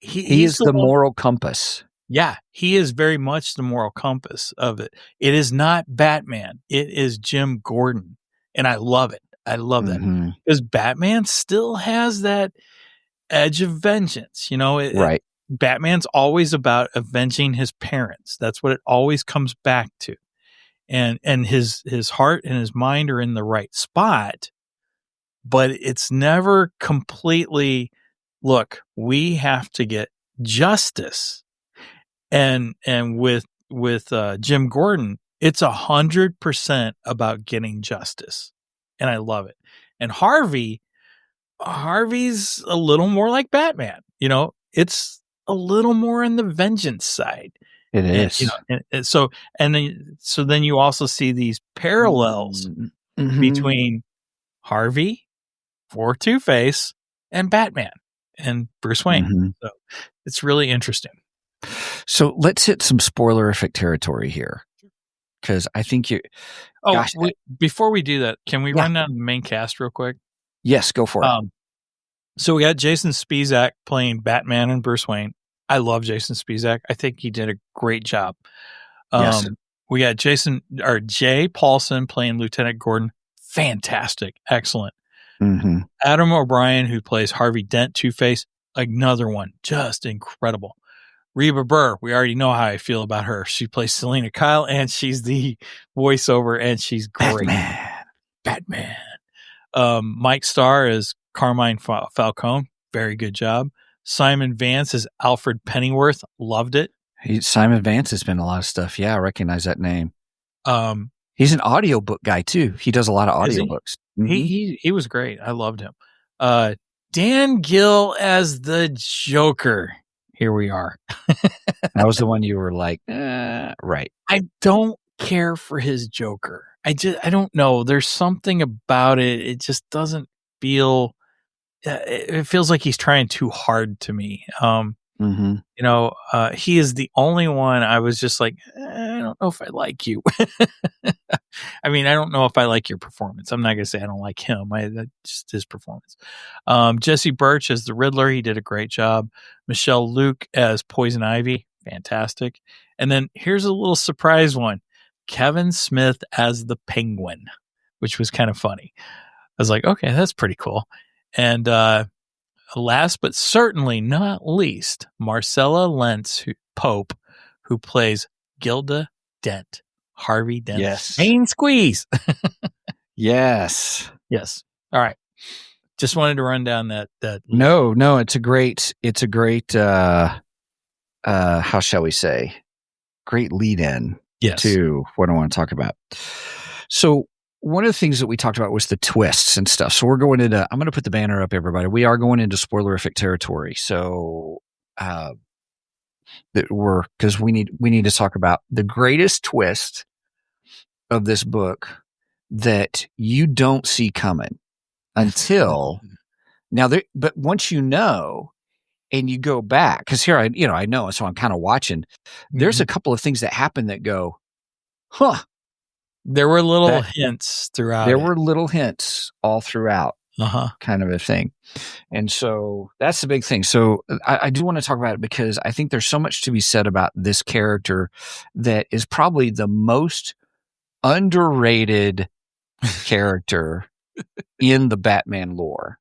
he is the moral compass. Yeah, he is very much the moral compass of it. It is not Batman. It is Jim Gordon. And I love it. I love that. Because Batman still has that edge of vengeance. Right. Batman's always about avenging his parents. That's what it always comes back to. And his heart and his mind are in the right spot, but it's never completely, look, we have to get justice. And with Jim Gordon, it's 100% about getting justice. And I love it. And Harvey's a little more like Batman. It's a little more on the vengeance side. It is. So then you also see these parallels between Harvey for Two-Face and Batman and Bruce Wayne. So it's really interesting. So let's hit some spoilerific territory here, because I think you. Before we do that, can we run down the main cast real quick? Yes, go for it. So we got Jason Spezak playing Batman and Bruce Wayne. I love Jason Spezak. I think he did a great job. Yes. We got Jay Paulson playing Lieutenant Gordon. Fantastic. Excellent. Adam O'Brien, who plays Harvey Dent, Two-Face. Another one. Just incredible. Reba Burr, we already know how I feel about her. She plays Selena Kyle, and she's the voiceover, and she's great. Batman. Mike Starr is Carmine Falcone. Very good job. Simon Vance is Alfred Pennyworth. Loved it. Simon Vance has been in a lot of stuff. Yeah, I recognize that name. He's an audiobook guy too. He does a lot of audiobooks. He was great. I loved him. Dan Gill as the Joker. Here we are. That was the one you were like, right. I don't care for his Joker. I don't know. There's something about it. It just doesn't feel. It feels like he's trying too hard to me. He is the only one I was just like, I don't know if I like you. I mean, I don't know if I like your performance. I'm not going to say I don't like him. That's just his performance. Jesse Birch as the Riddler. He did a great job. Michelle Luke as Poison Ivy. Fantastic. And then here's a little surprise one. Kevin Smith as the Penguin, which was kind of funny. I was like, okay, that's pretty cool. And last but certainly not least, Marcella Lentz Pope, who plays Gilda Dent, Harvey Dent. Yes. Main squeeze. Yes. Yes. All right. just wanted to run down that. No, it's a great, how shall we say, great lead in to what I want to talk about. So one of the things that we talked about was the twists and stuff. So we're going into, I'm going to put the banner up, everybody. We are going into spoilerific territory. So, because we need to talk about the greatest twist of this book that you don't see coming until now. But once you know, and you go back, because here I know, so I'm kind of watching. There's a couple of things that happen that go, huh. There were little hints throughout. There were little hints all throughout, kind of a thing. And so that's the big thing. So I do want to talk about it because I think there's so much to be said about this character that is probably the most underrated character in the Batman lore.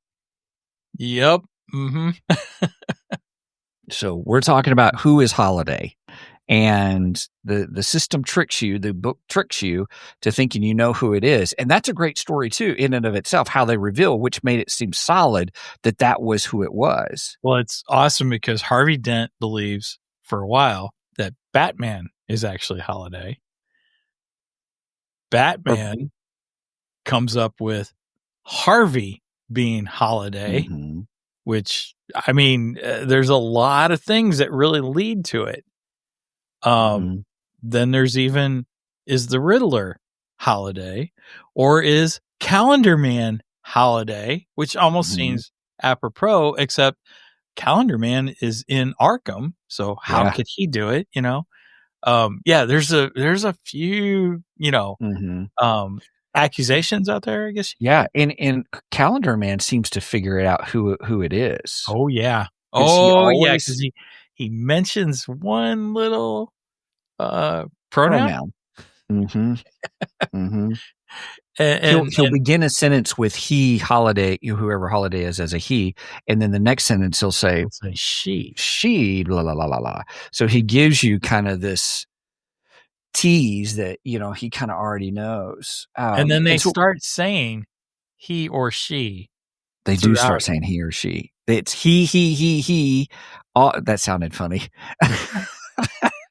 Yep. Mm-hmm. So we're talking about who is Holiday. And the system tricks you, the book tricks you to thinking you know who it is. And that's a great story, too, in and of itself, how they reveal, which made it seem solid that was who it was. Well, it's awesome because Harvey Dent believes for a while that Batman is actually Holiday. Batman comes up with Harvey being Holiday, which, I mean, there's a lot of things that really lead to it. Then there's even, is the Riddler Holiday, or is Calendar Man Holiday, which almost seems apropos, except Calendar Man is in Arkham, so how could he do it? There's a few accusations out there, I guess. Yeah, and Calendar Man seems to figure it out who it is. Oh yeah, because he mentions one little pronoun. And he'll begin a sentence with he, Holiday, whoever Holiday is, as a he, and then the next sentence he'll say she, blah, blah, blah, blah, blah. So he gives you kind of this tease that, he kind of already knows. And then they start saying he or she. They do start saying he or she. It's he. Oh, that sounded funny.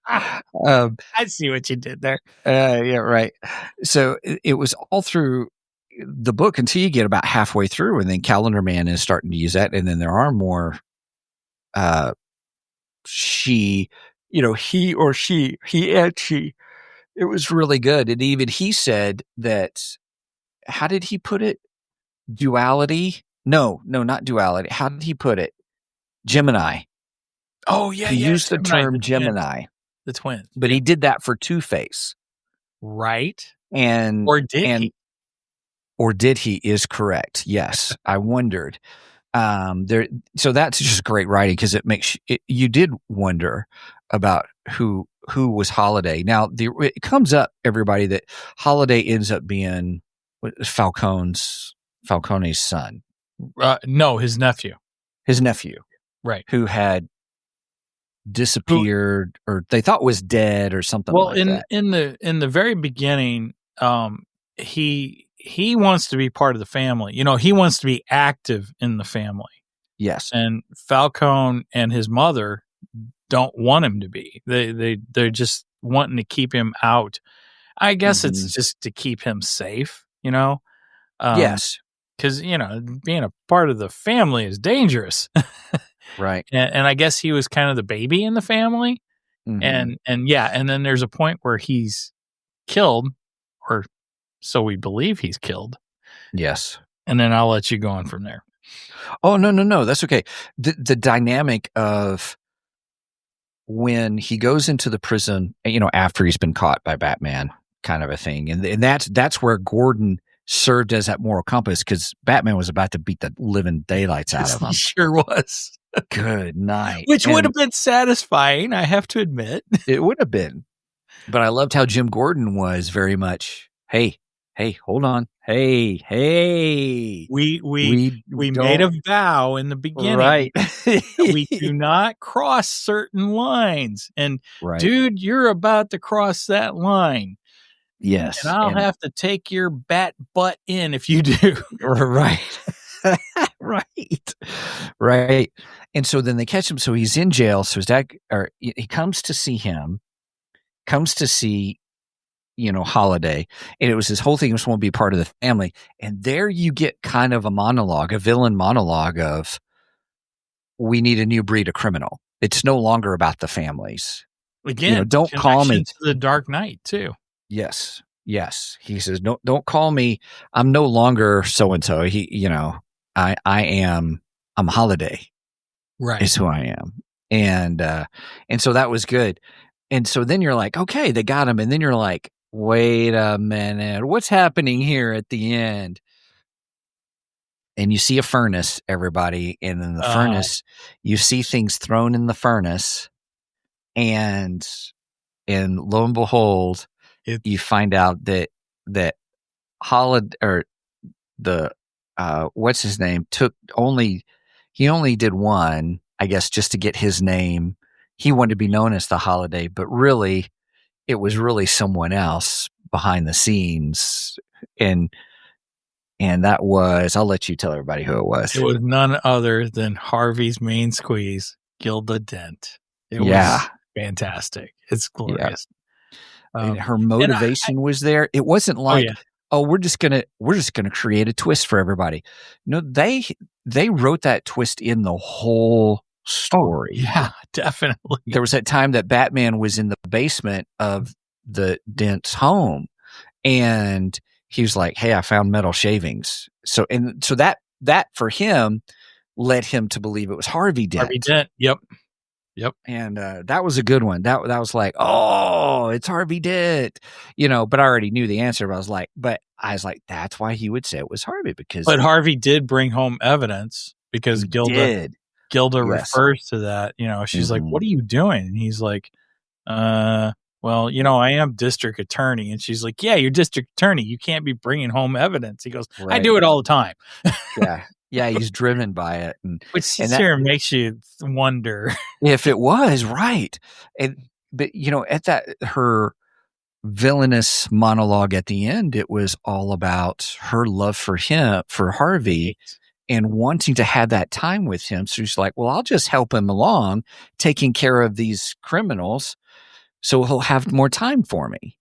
I see what you did there. Yeah, right. So it was all through the book until you get about halfway through, and then Calendar Man is starting to use that, and then there are more she, he or she, he and she. It was really good. And even he said that, how did he put it? Duality? No, not duality. How did he put it? Gemini. Oh, yeah. He used the term Gemini. The twins. But he did that for Two-Face. Right. Or did he is correct. Yes. I wondered. So that's just great writing because it makes you did wonder about who was Holiday. Now it comes up, everybody, that Holiday ends up being Falcone's son. No, his nephew. Right. Who had disappeared or they thought was dead or something like that. Well, in the very beginning, he wants to be part of the family. He wants to be active in the family. Yes. And Falcone and his mother don't want him to be. They're just wanting to keep him out. I guess it's just to keep him safe, yes. Because, being a part of the family is dangerous. Right. And I guess he was kind of the baby in the family. And then there's a point where he's killed, or so we believe he's killed. Yes. And then I'll let you go on from there. Oh, no. That's okay. The dynamic of when he goes into the prison, after he's been caught by Batman, kind of a thing. And that's where Gordon served as that moral compass, because Batman was about to beat the living daylights out of him. He sure was. Good night. Which would have been satisfying, I have to admit. It would have been. But I loved how Jim Gordon was very much, hey, hold on. Hey. We made a vow in the beginning. Right. We do not cross certain lines. And dude, you're about to cross that line. Yes. And I'll have to take your bat butt in if you do. Right. Right. Right. And so then they catch him. So he's in jail. So his dad, or he comes to see him, comes to see, Holiday. And it was his whole thing. He was want to be part of the family. And there you get kind of a monologue, a villain monologue of, we need a new breed of criminal. It's no longer about the families. Again, don't call me to the Dark Knight too. Yes. He says, no, don't call me. I'm no longer so-and-so. I'm Holiday. Right. Is who I am. And so that was good. And so then you're like, okay, they got him. And then you're like, wait a minute, what's happening here at the end? And you see a furnace, everybody. And in the furnace, you see things thrown in the furnace. And lo and behold, you find out that Holiday, or the what's his name, he only did one, I guess, just to get his name. He wanted to be known as the Holiday, but really it was really someone else behind the scenes. And that was, I'll let you tell everybody who it was. It was none other than Harvey's main squeeze, Gilda Dent. It was fantastic. It's glorious. And her motivation was there. It wasn't like, we're just gonna create a twist for everybody. No, they wrote that twist in the whole story. Yeah, definitely. There was that time that Batman was in the basement of the Dent's home, and he was like, "Hey, I found metal shavings." So that for him led him to believe it was Harvey Dent. Harvey Dent. Yep. And that was a good one. That was like, oh, it's Harvey Dent, but I already knew the answer. But I was like, that's why he would say it was Harvey, because. But Harvey did bring home evidence, because Gilda refers to that. She's like, "What are you doing?" And he's like, "Well, I am district attorney." And she's like, "Yeah, you're district attorney. You can't be bringing home evidence." He goes, Right. "I do it all the time." Yeah, he's driven by it, which here makes you wonder if it was right. But at that her villainous monologue at the end, it was all about her love for Harvey, and wanting to have that time with him. So she's like, "Well, I'll just help him along, taking care of these criminals, so he'll have more time for me."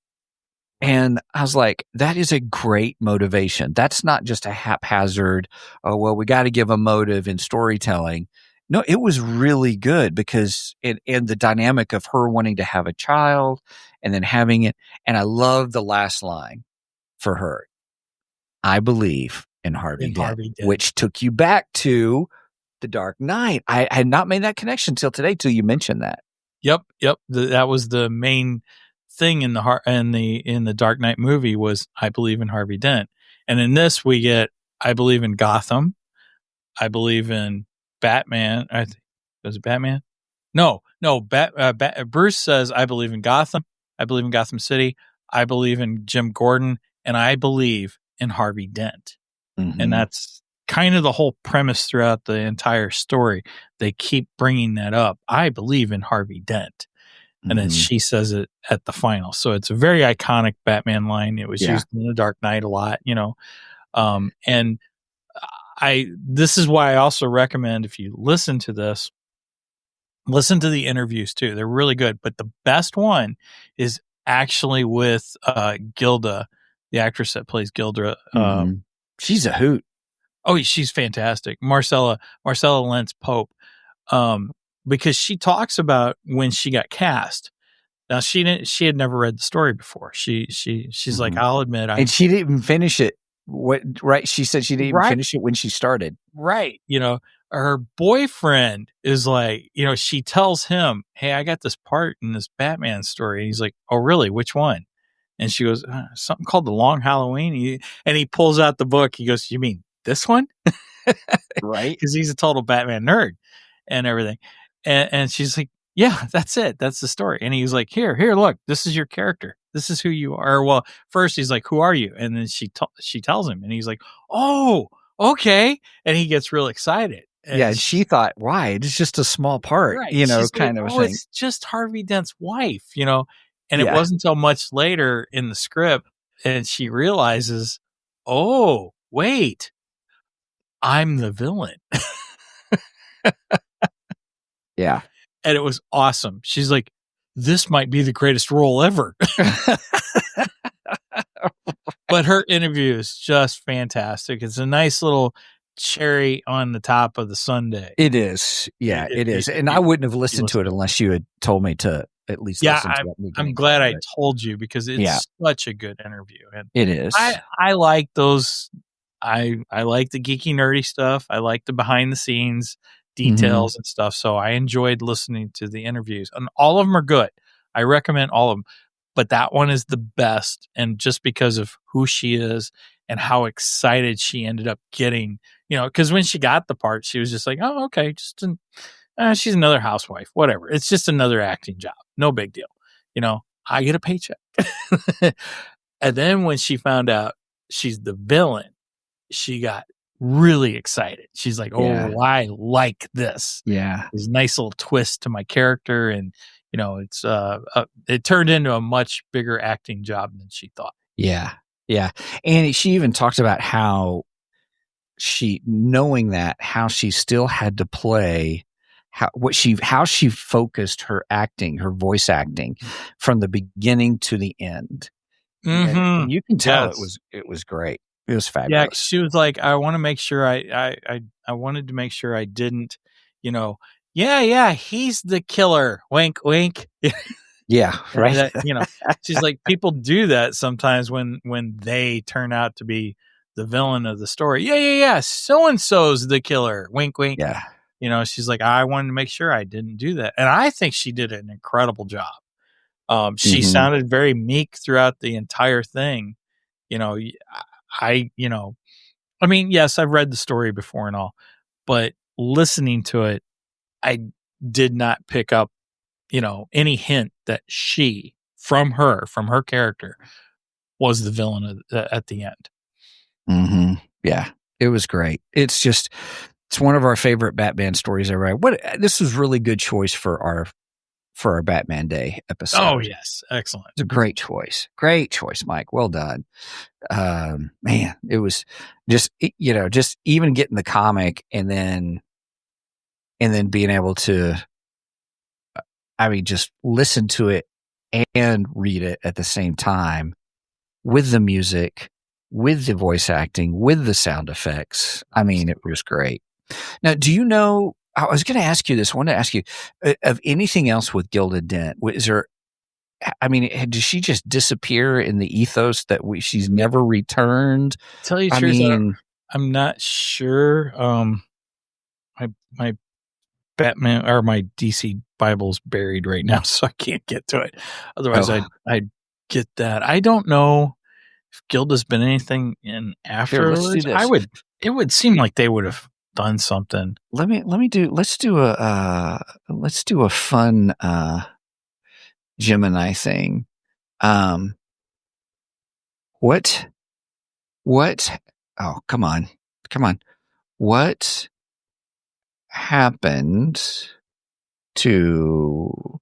And I was like, that is a great motivation. That's not just a haphazard, oh, well, we got to give a motive in storytelling. No, it was really good, because in the dynamic of her wanting to have a child and then having it. And I love the last line for her. I believe in Harvey Dent, which took you back to The Dark Knight. I had not made that connection till today, till you mentioned that. Yep. That was the main thing in the Dark Knight movie, was I believe in Harvey Dent. And in this we get, I believe in Gotham. I believe in Batman. Was it Batman? No. Bruce says, I believe in Gotham. I believe in Gotham City. I believe in Jim Gordon, and I believe in Harvey Dent. Mm-hmm. And that's kind of the whole premise throughout the entire story. They keep bringing that up. I believe in Harvey Dent. And then she says it at the final. So it's a very iconic Batman line. It was used in The Dark Knight a lot, and this is why I also recommend, if you listen to this, listen to the interviews too. They're really good. But the best one is actually with Gilda, the actress that plays Gilda. She's a hoot. Oh, she's fantastic. Marcella Lentz Pope. Because she talks about when she got cast. Now she had never read the story before. She's like, I'll admit, and she didn't even finish it. Right? She said she didn't even finish it when she started. Right. Her boyfriend is like, she tells him, "Hey, I got this part in this Batman story." And he's like, "Oh, really? Which one?" And she goes, "Something called The Long Halloween." And he pulls out the book. He goes, "You mean this one?" Right? Because he's a total Batman nerd and everything. And she's like, "Yeah, that's it. That's the story." And he's like, here, look, this is your character. This is who you are. Well, first he's like, "Who are you?" And then she tells him, and he's like, "Oh, okay." And he gets real excited. And she thought, why? It's just a small part, right. kind of a thing. It's just Harvey Dent's wife, And it wasn't until much later in the script, and she realizes, oh, wait, I'm the villain. Yeah. And it was awesome. She's like, this might be the greatest role ever. But her interview is just fantastic. It's a nice little cherry on the top of the sundae. It is. Yeah, it is. And I wouldn't have listened to it unless you had told me to at least listen to it. I'm glad I told you because it's such a good interview. And it is. I like those. I like the geeky, nerdy stuff. I like the behind the scenes details and stuff. So I enjoyed listening to the interviews. And all of them are good. I recommend all of them. But that one is the best. And just because of who she is and how excited she ended up getting, because when she got the part, she was just like, oh, okay, she's another housewife, whatever. It's just another acting job. No big deal. I get a paycheck. And then when she found out she's the villain, she got really excited. She's like, oh, I like this. Yeah. There's a nice little twist to my character. And, it's it turned into a much bigger acting job than she thought. Yeah. Yeah. And she even talked about how knowing that, how she still had to play, how she focused her acting, her voice acting from the beginning to the end. And you can tell it was great. It was fabulous. Yeah, she was like, I want to make sure I wanted to make sure I didn't, he's the killer. Wink, wink. Yeah, right. She's like, people do that sometimes when they turn out to be the villain of the story. Yeah. So and so's the killer. Wink, wink. Yeah. She's like, I wanted to make sure I didn't do that, and I think she did an incredible job. She sounded very meek throughout the entire thing. Yes, I've read the story before and all, but listening to it, I did not pick up, any hint that she, from her character, was the villain at the end. Yeah, it was great. It's one of our favorite Batman stories ever. This was really good choice for our Batman Day episode. Oh yes, excellent. It's a great choice, Mike. Well done. Man, it was just even getting the comic and then being able to, just listen to it and read it at the same time with the music, with the voice acting, with the sound effects. It was great. Now, do you know, I was going to ask you this. I wanted to ask you of anything else with Gilda Dent. Is there, does she just disappear in the ethos that she's never returned? Tell you the truth, I'm not sure. My Batman or my DC Bible's buried right now, so I can't get to it. Otherwise, I'd get that. I don't know if Gilda's been anything in afterwards. Let's do this. It would seem like they would have done something. Let's do a fun Gemini thing. What oh, come on. What happened to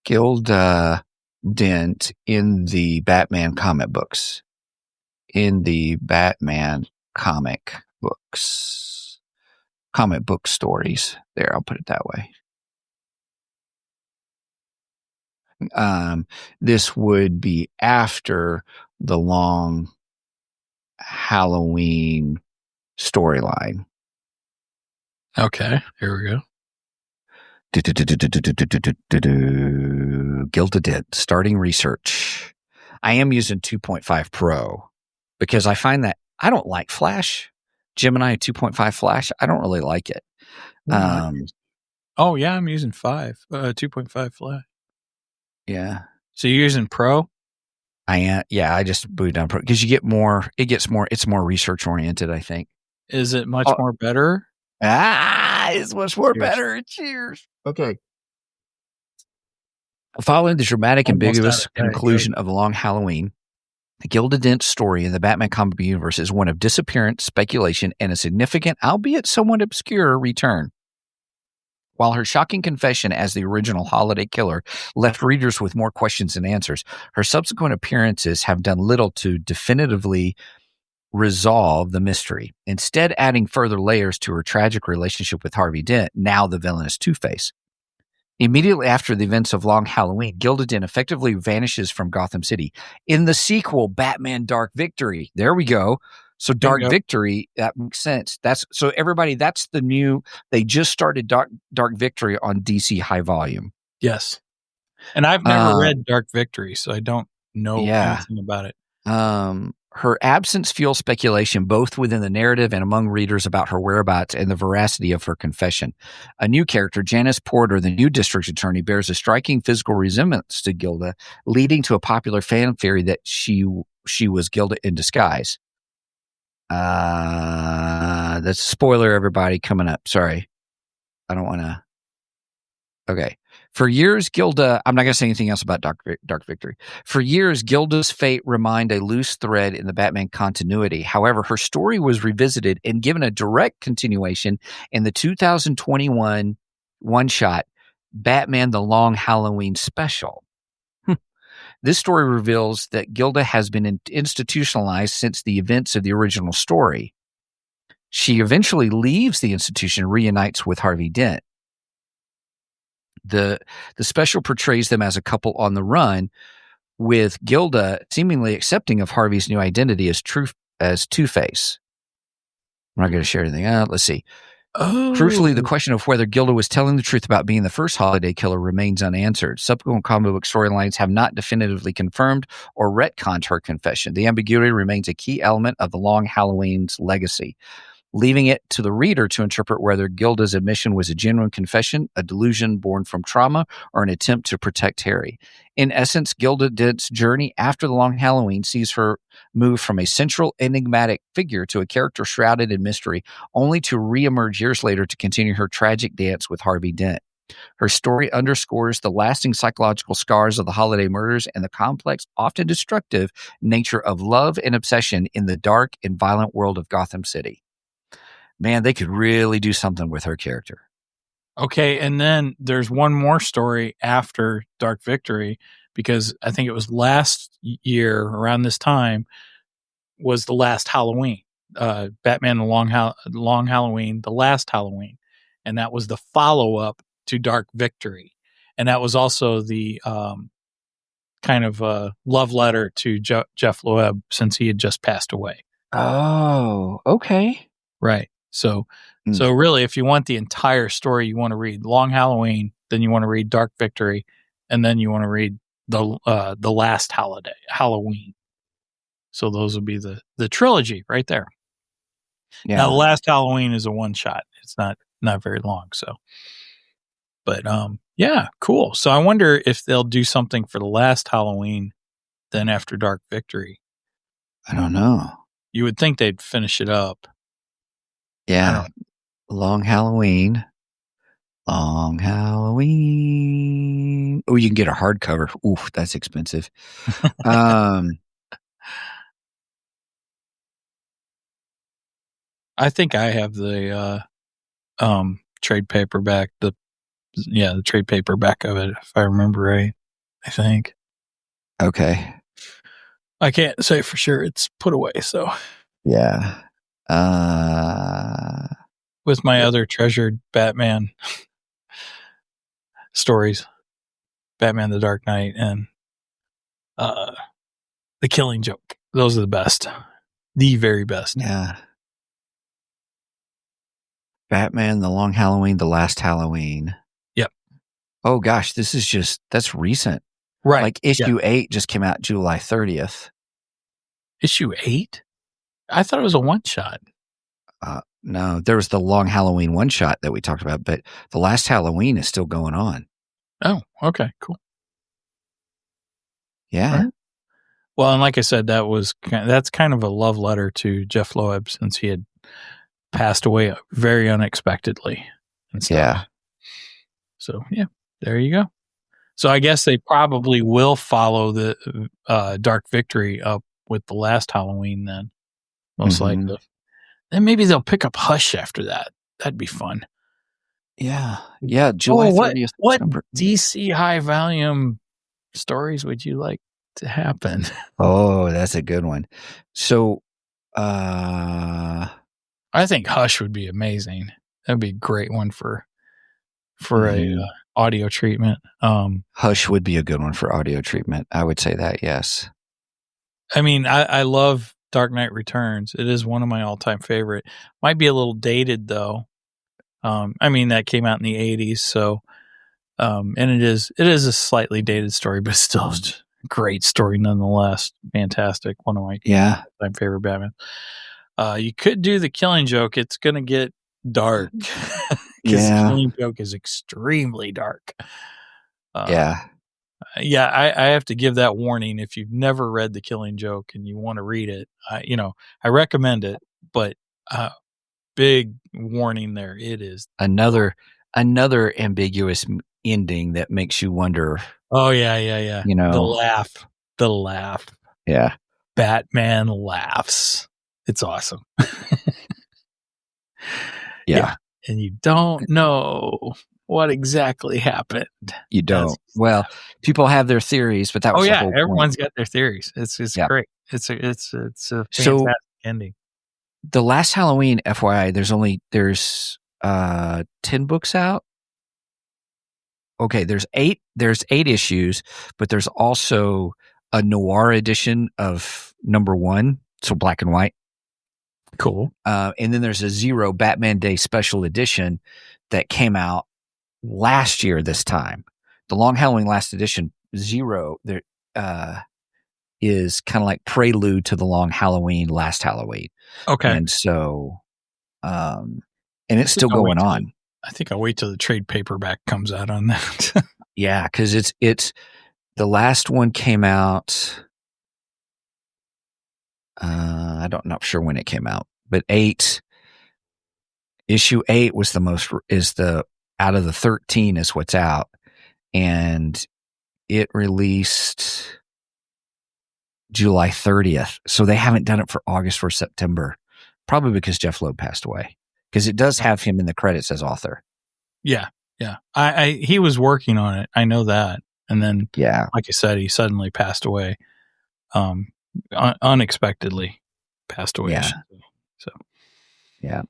Gilda Dent in the Batman comic books? Comic book stories. There, I'll put it that way. This would be after the long Halloween storyline. Okay, here we go. Gilda Dent, starting research. I am using 2.5 Pro because I find that I don't like Flash. Gemini 2.5 Flash, I don't really like it. I'm using 2.5 Flash. Yeah. So you're using Pro? I am. Yeah, I just booted down Pro because it's more research oriented, I think. Is it much more better? It's much more better. Cheers. Okay. Following the dramatic, ambiguous conclusion of the long Halloween, the Gilda Dent story in the Batman comic universe is one of disappearance, speculation, and a significant, albeit somewhat obscure, return. While her shocking confession as the original holiday killer left readers with more questions than answers, her subsequent appearances have done little to definitively resolve the mystery, instead adding further layers to her tragic relationship with Harvey Dent, now the villainous Two-Face. Immediately after the events of Long Halloween, Gilda Dent effectively vanishes from Gotham City. In the sequel, Batman Dark Victory. There we go. So Dark Victory, that makes sense. That's the new, they just started Dark Victory on DC High Volume. Yes. And I've never read Dark Victory, so I don't know anything about it. Her absence fuels speculation both within the narrative and among readers about her whereabouts and the veracity of her confession. A new character, Janice Porter, the new district attorney, bears a striking physical resemblance to Gilda, leading to a popular fan theory that she was Gilda in disguise. That's a spoiler, everybody, coming up. Sorry. I don't want to. Okay. For years, Gilda, I'm not going to say anything else about Dark Victory. For years, Gilda's fate remained a loose thread in the Batman continuity. However, her story was revisited and given a direct continuation in the 2021 one-shot Batman The Long Halloween Special. This story reveals that Gilda has been institutionalized since the events of the original story. She eventually leaves the institution and reunites with Harvey Dent. The special portrays them as a couple on the run, with Gilda seemingly accepting of Harvey's new identity as Two-Face. I'm not going to share anything. Let's see. Crucially, the question of whether Gilda was telling the truth about being the first holiday killer remains unanswered. Subsequent comic book storylines have not definitively confirmed or retconned her confession. The ambiguity remains a key element of the Long Halloween's legacy, leaving it to the reader to interpret whether Gilda's admission was a genuine confession, a delusion born from trauma, or an attempt to protect Harry. In essence, Gilda Dent's journey after the Long Halloween sees her move from a central enigmatic figure to a character shrouded in mystery, only to reemerge years later to continue her tragic dance with Harvey Dent. Her story underscores the lasting psychological scars of the holiday murders and the complex, often destructive nature of love and obsession in the dark and violent world of Gotham City. Man, they could really do something with her character. Okay, and then there's one more story after Dark Victory, because I think it was last year around this time was the last Halloween. Batman the Long Halloween, the last Halloween. And that was the follow-up to Dark Victory. And that was also the kind of love letter to Jeph Loeb, since he had just passed away. Oh, okay. Right. So really, if you want the entire story, you want to read Long Halloween, then you want to read Dark Victory, and then you want to read the last Halloween. So those would be the trilogy right there. Yeah. Now, the last Halloween is a one shot. It's not very long. So, but yeah, cool. So I wonder if they'll do something for the last Halloween, then after Dark Victory. I don't know. You would think they'd finish it up. Yeah. Long Halloween. Long Halloween. Oh, you can get a hardcover. Oof, that's expensive. I think I have the trade paperback. The trade paperback of it, if I remember right. I think. Okay. I can't say for sure. It's put away. So. Yeah. With my other treasured Batman stories, Batman the Dark Knight and The Killing Joke. Those are the best. The very best. Yeah. Batman, The Long Halloween, The Last Halloween. Yep. Oh gosh, that's recent. Right. Like issue 8 just came out July 30th. Issue 8? I thought it was a one shot. No, there was the Long Halloween one shot that we talked about, but The Last Halloween is still going on. Oh, okay, cool. Yeah. Right. Well, and like I said, that's kind of a love letter to Jeph Loeb, since he had passed away very unexpectedly. And stuff. Yeah. So yeah, there you go. So I guess they probably will follow the Dark Victory up with the last Halloween then, most likely. Then maybe they'll pick up Hush after that. That'd be fun. Yeah. Yeah. July 30th. What DC high volume stories would you like to happen? Oh, that's a good one. So I think Hush would be amazing. That'd be a great one for a audio treatment. Hush would be a good one for audio treatment. I would say that, yes. I mean, I love Dark Knight Returns. It is one of my all-time favorite. Might be a little dated though. I mean, that came out in the 80s, so and it is a slightly dated story, but still a great story nonetheless. Fantastic. One of my all-time favorite Batman. You could do The Killing Joke. It's going to get dark because The Killing Joke is extremely dark. I have to give that warning. If you've never read The Killing Joke and you want to read it, I recommend it, but big warning there. It is another ambiguous ending that makes you wonder. Oh yeah. You know, the laugh. Yeah. Batman laughs. It's awesome. Yeah. And you don't know what exactly happened. You don't. Well, people have their theories, but that was the whole point. Everyone's got their theories. It's great. It's a fantastic ending. The last Halloween, FYI, there's 10 books out. Okay, there's 8 issues, but there's also a noir edition of #1, so black and white. Cool. And then there's a 0 Batman Day special edition that came out last year this time. The Long Halloween last edition 0 there is kind of like prelude to the Long Halloween last Halloween. Okay. And so and it's still going on. I think I'll wait till the trade paperback comes out on that. Yeah, cuz it's the last one came out I'm not sure when it came out, but issue 8 was out of the 13 is what's out, and it released July 30th. So they haven't done it for August or September, probably because Jeph Loeb passed away, because it does have him in the credits as author. Yeah. He was working on it. I know that. And then, like I said, he suddenly passed away. Unexpectedly passed away. Yeah. So, yeah.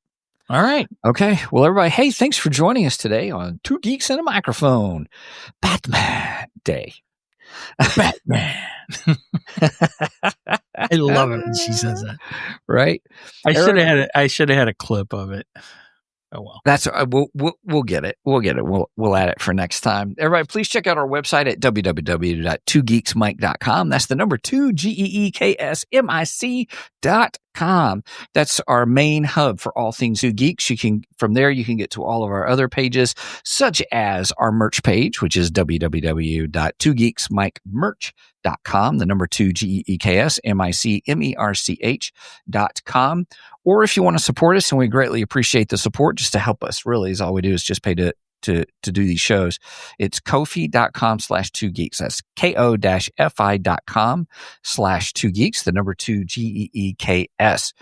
All right. Okay. Well, everybody, hey, thanks for joining us today on Two Geeks and a Microphone, Batman Day. Batman. I love it when she says that. Right? I should have had a clip of it. Oh well. That's we'll get it. We'll get it. We'll add it for next time. Everybody, please check out our website at www.twogeeksmic.com. That's the number 2 GEEKSMIC.com. That's our main hub for all things Zoo Geeks. From there you can get to all of our other pages, such as our merch page, which is www.twogeeksmicmerch.com. The number 2 GEEKSMICMERCH.com. Or if you want to support us, and we greatly appreciate the support, just to help us, really, is all we do is just pay to do these shows. It's Ko-fi.com/2geeks. That's KO-FI.com/2geeks, the number 2 GEEKS.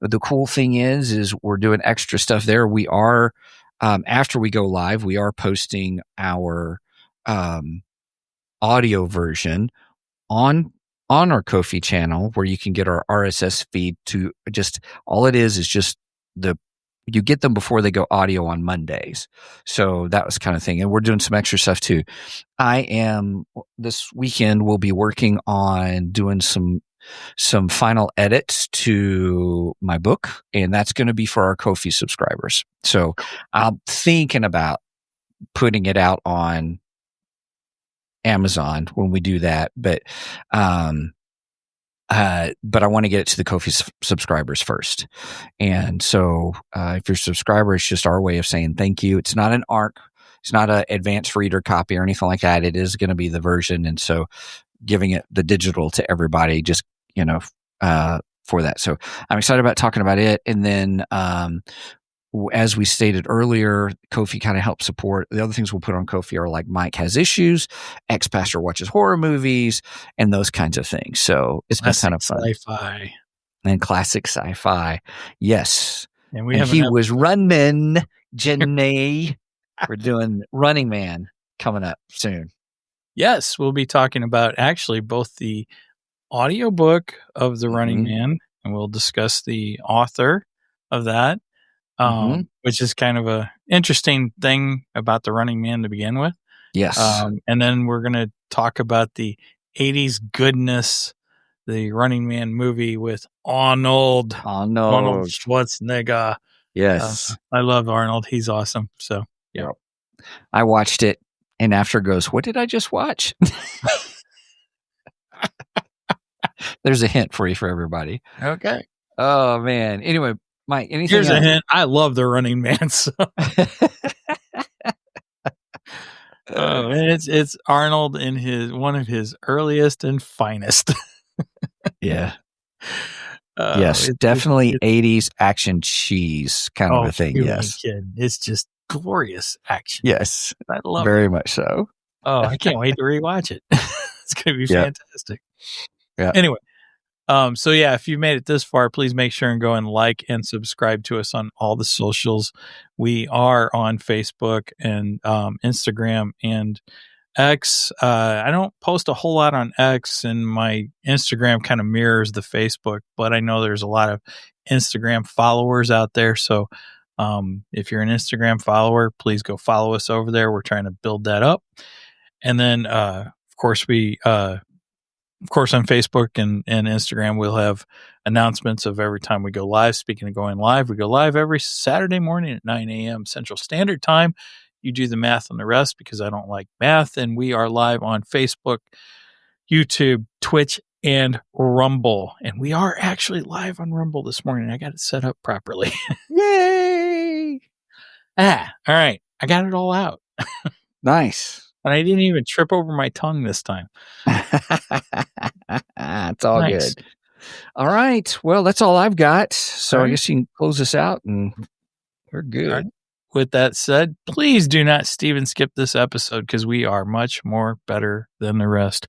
But the cool thing is we're doing extra stuff there. We are, after we go live, we are posting our audio version on our Ko-fi channel, where you can get our RSS feed to just, all it is just you get them before they go audio on Mondays. So that was kind of thing. And we're doing some extra stuff too. This weekend, we'll be working on doing some final edits to my book, and that's going to be for our Ko-fi subscribers. So I'm thinking about putting it out on Amazon when we do that, but I want to get it to the Ko-fi subscribers first. And so if you're a subscriber, it's just our way of saying thank you. It's not an ARC. It's not an advanced reader copy or anything like that. It is going to be the version. And so giving it the digital to everybody, just, for that. So I'm excited about talking about it. And then, as we stated earlier, Ko-fi kind of helps support. The other things we'll put on Ko-fi are like Mike Has Issues, Ex-Pastor Watches Horror Movies, and those kinds of things. So it's been kind of fun. Sci-fi. And classic sci-fi. Yes. And he was Running Jenny. We're doing Running Man coming up soon. Yes, we'll be talking about actually both the audiobook of The Running Man and we'll discuss the author of that, which is kind of a interesting thing about the Running Man to begin with. Yes. And then we're going to talk about the 80s goodness, the Running Man movie with Arnold Schwarzenegger. Yes. I love Arnold. He's awesome. So, yeah. I watched it, and after goes, what did I just watch? There's a hint for you for everybody. Okay. Oh, man. Anyway, Mike, anything Here's else? a hint. I love the Running Man. So. And it's Arnold in one of his earliest and finest. Yeah. Yes, definitely 80s action cheese kind of a thing. Yes. It's just glorious action. Yes. I love very it. much so. Oh, I can't wait to rewatch it. It's going to be fantastic. Yeah. Anyway. So yeah, if you made it this far, please make sure and go and like and subscribe to us on all the socials. We are on Facebook and Instagram and X. I don't post a whole lot on X, and my Instagram kind of mirrors the Facebook, but I know there's a lot of Instagram followers out there. So if you're an Instagram follower, please go follow us over there. We're trying to build that up. And then, of course, on Facebook and Instagram, we'll have announcements of every time we go live. Speaking of going live, we go live every Saturday morning at 9 a.m. Central Standard Time. You do the math on the rest because I don't like math. And we are live on Facebook, YouTube, Twitch, and Rumble. And we are actually live on Rumble this morning. I got it set up properly. Yay! All right. I got it all out. Nice. And I didn't even trip over my tongue this time. It's all good. All right. Well, that's all I've got. So I guess you can close this out and we're good. Right. With that said, please do not Steven skip this episode because we are much more better than the rest.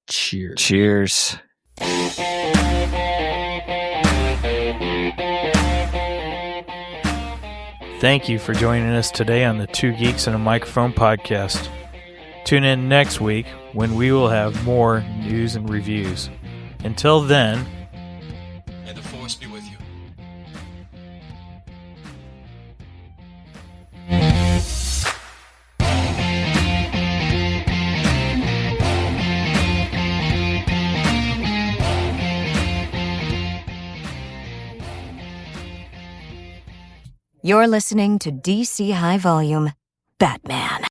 Cheers. Cheers. Thank you for joining us today on the Two Geeks and a Microphone podcast. Tune in next week when we will have more news and reviews. Until then, may the force be with you. You're listening to DC High Volume, Batman.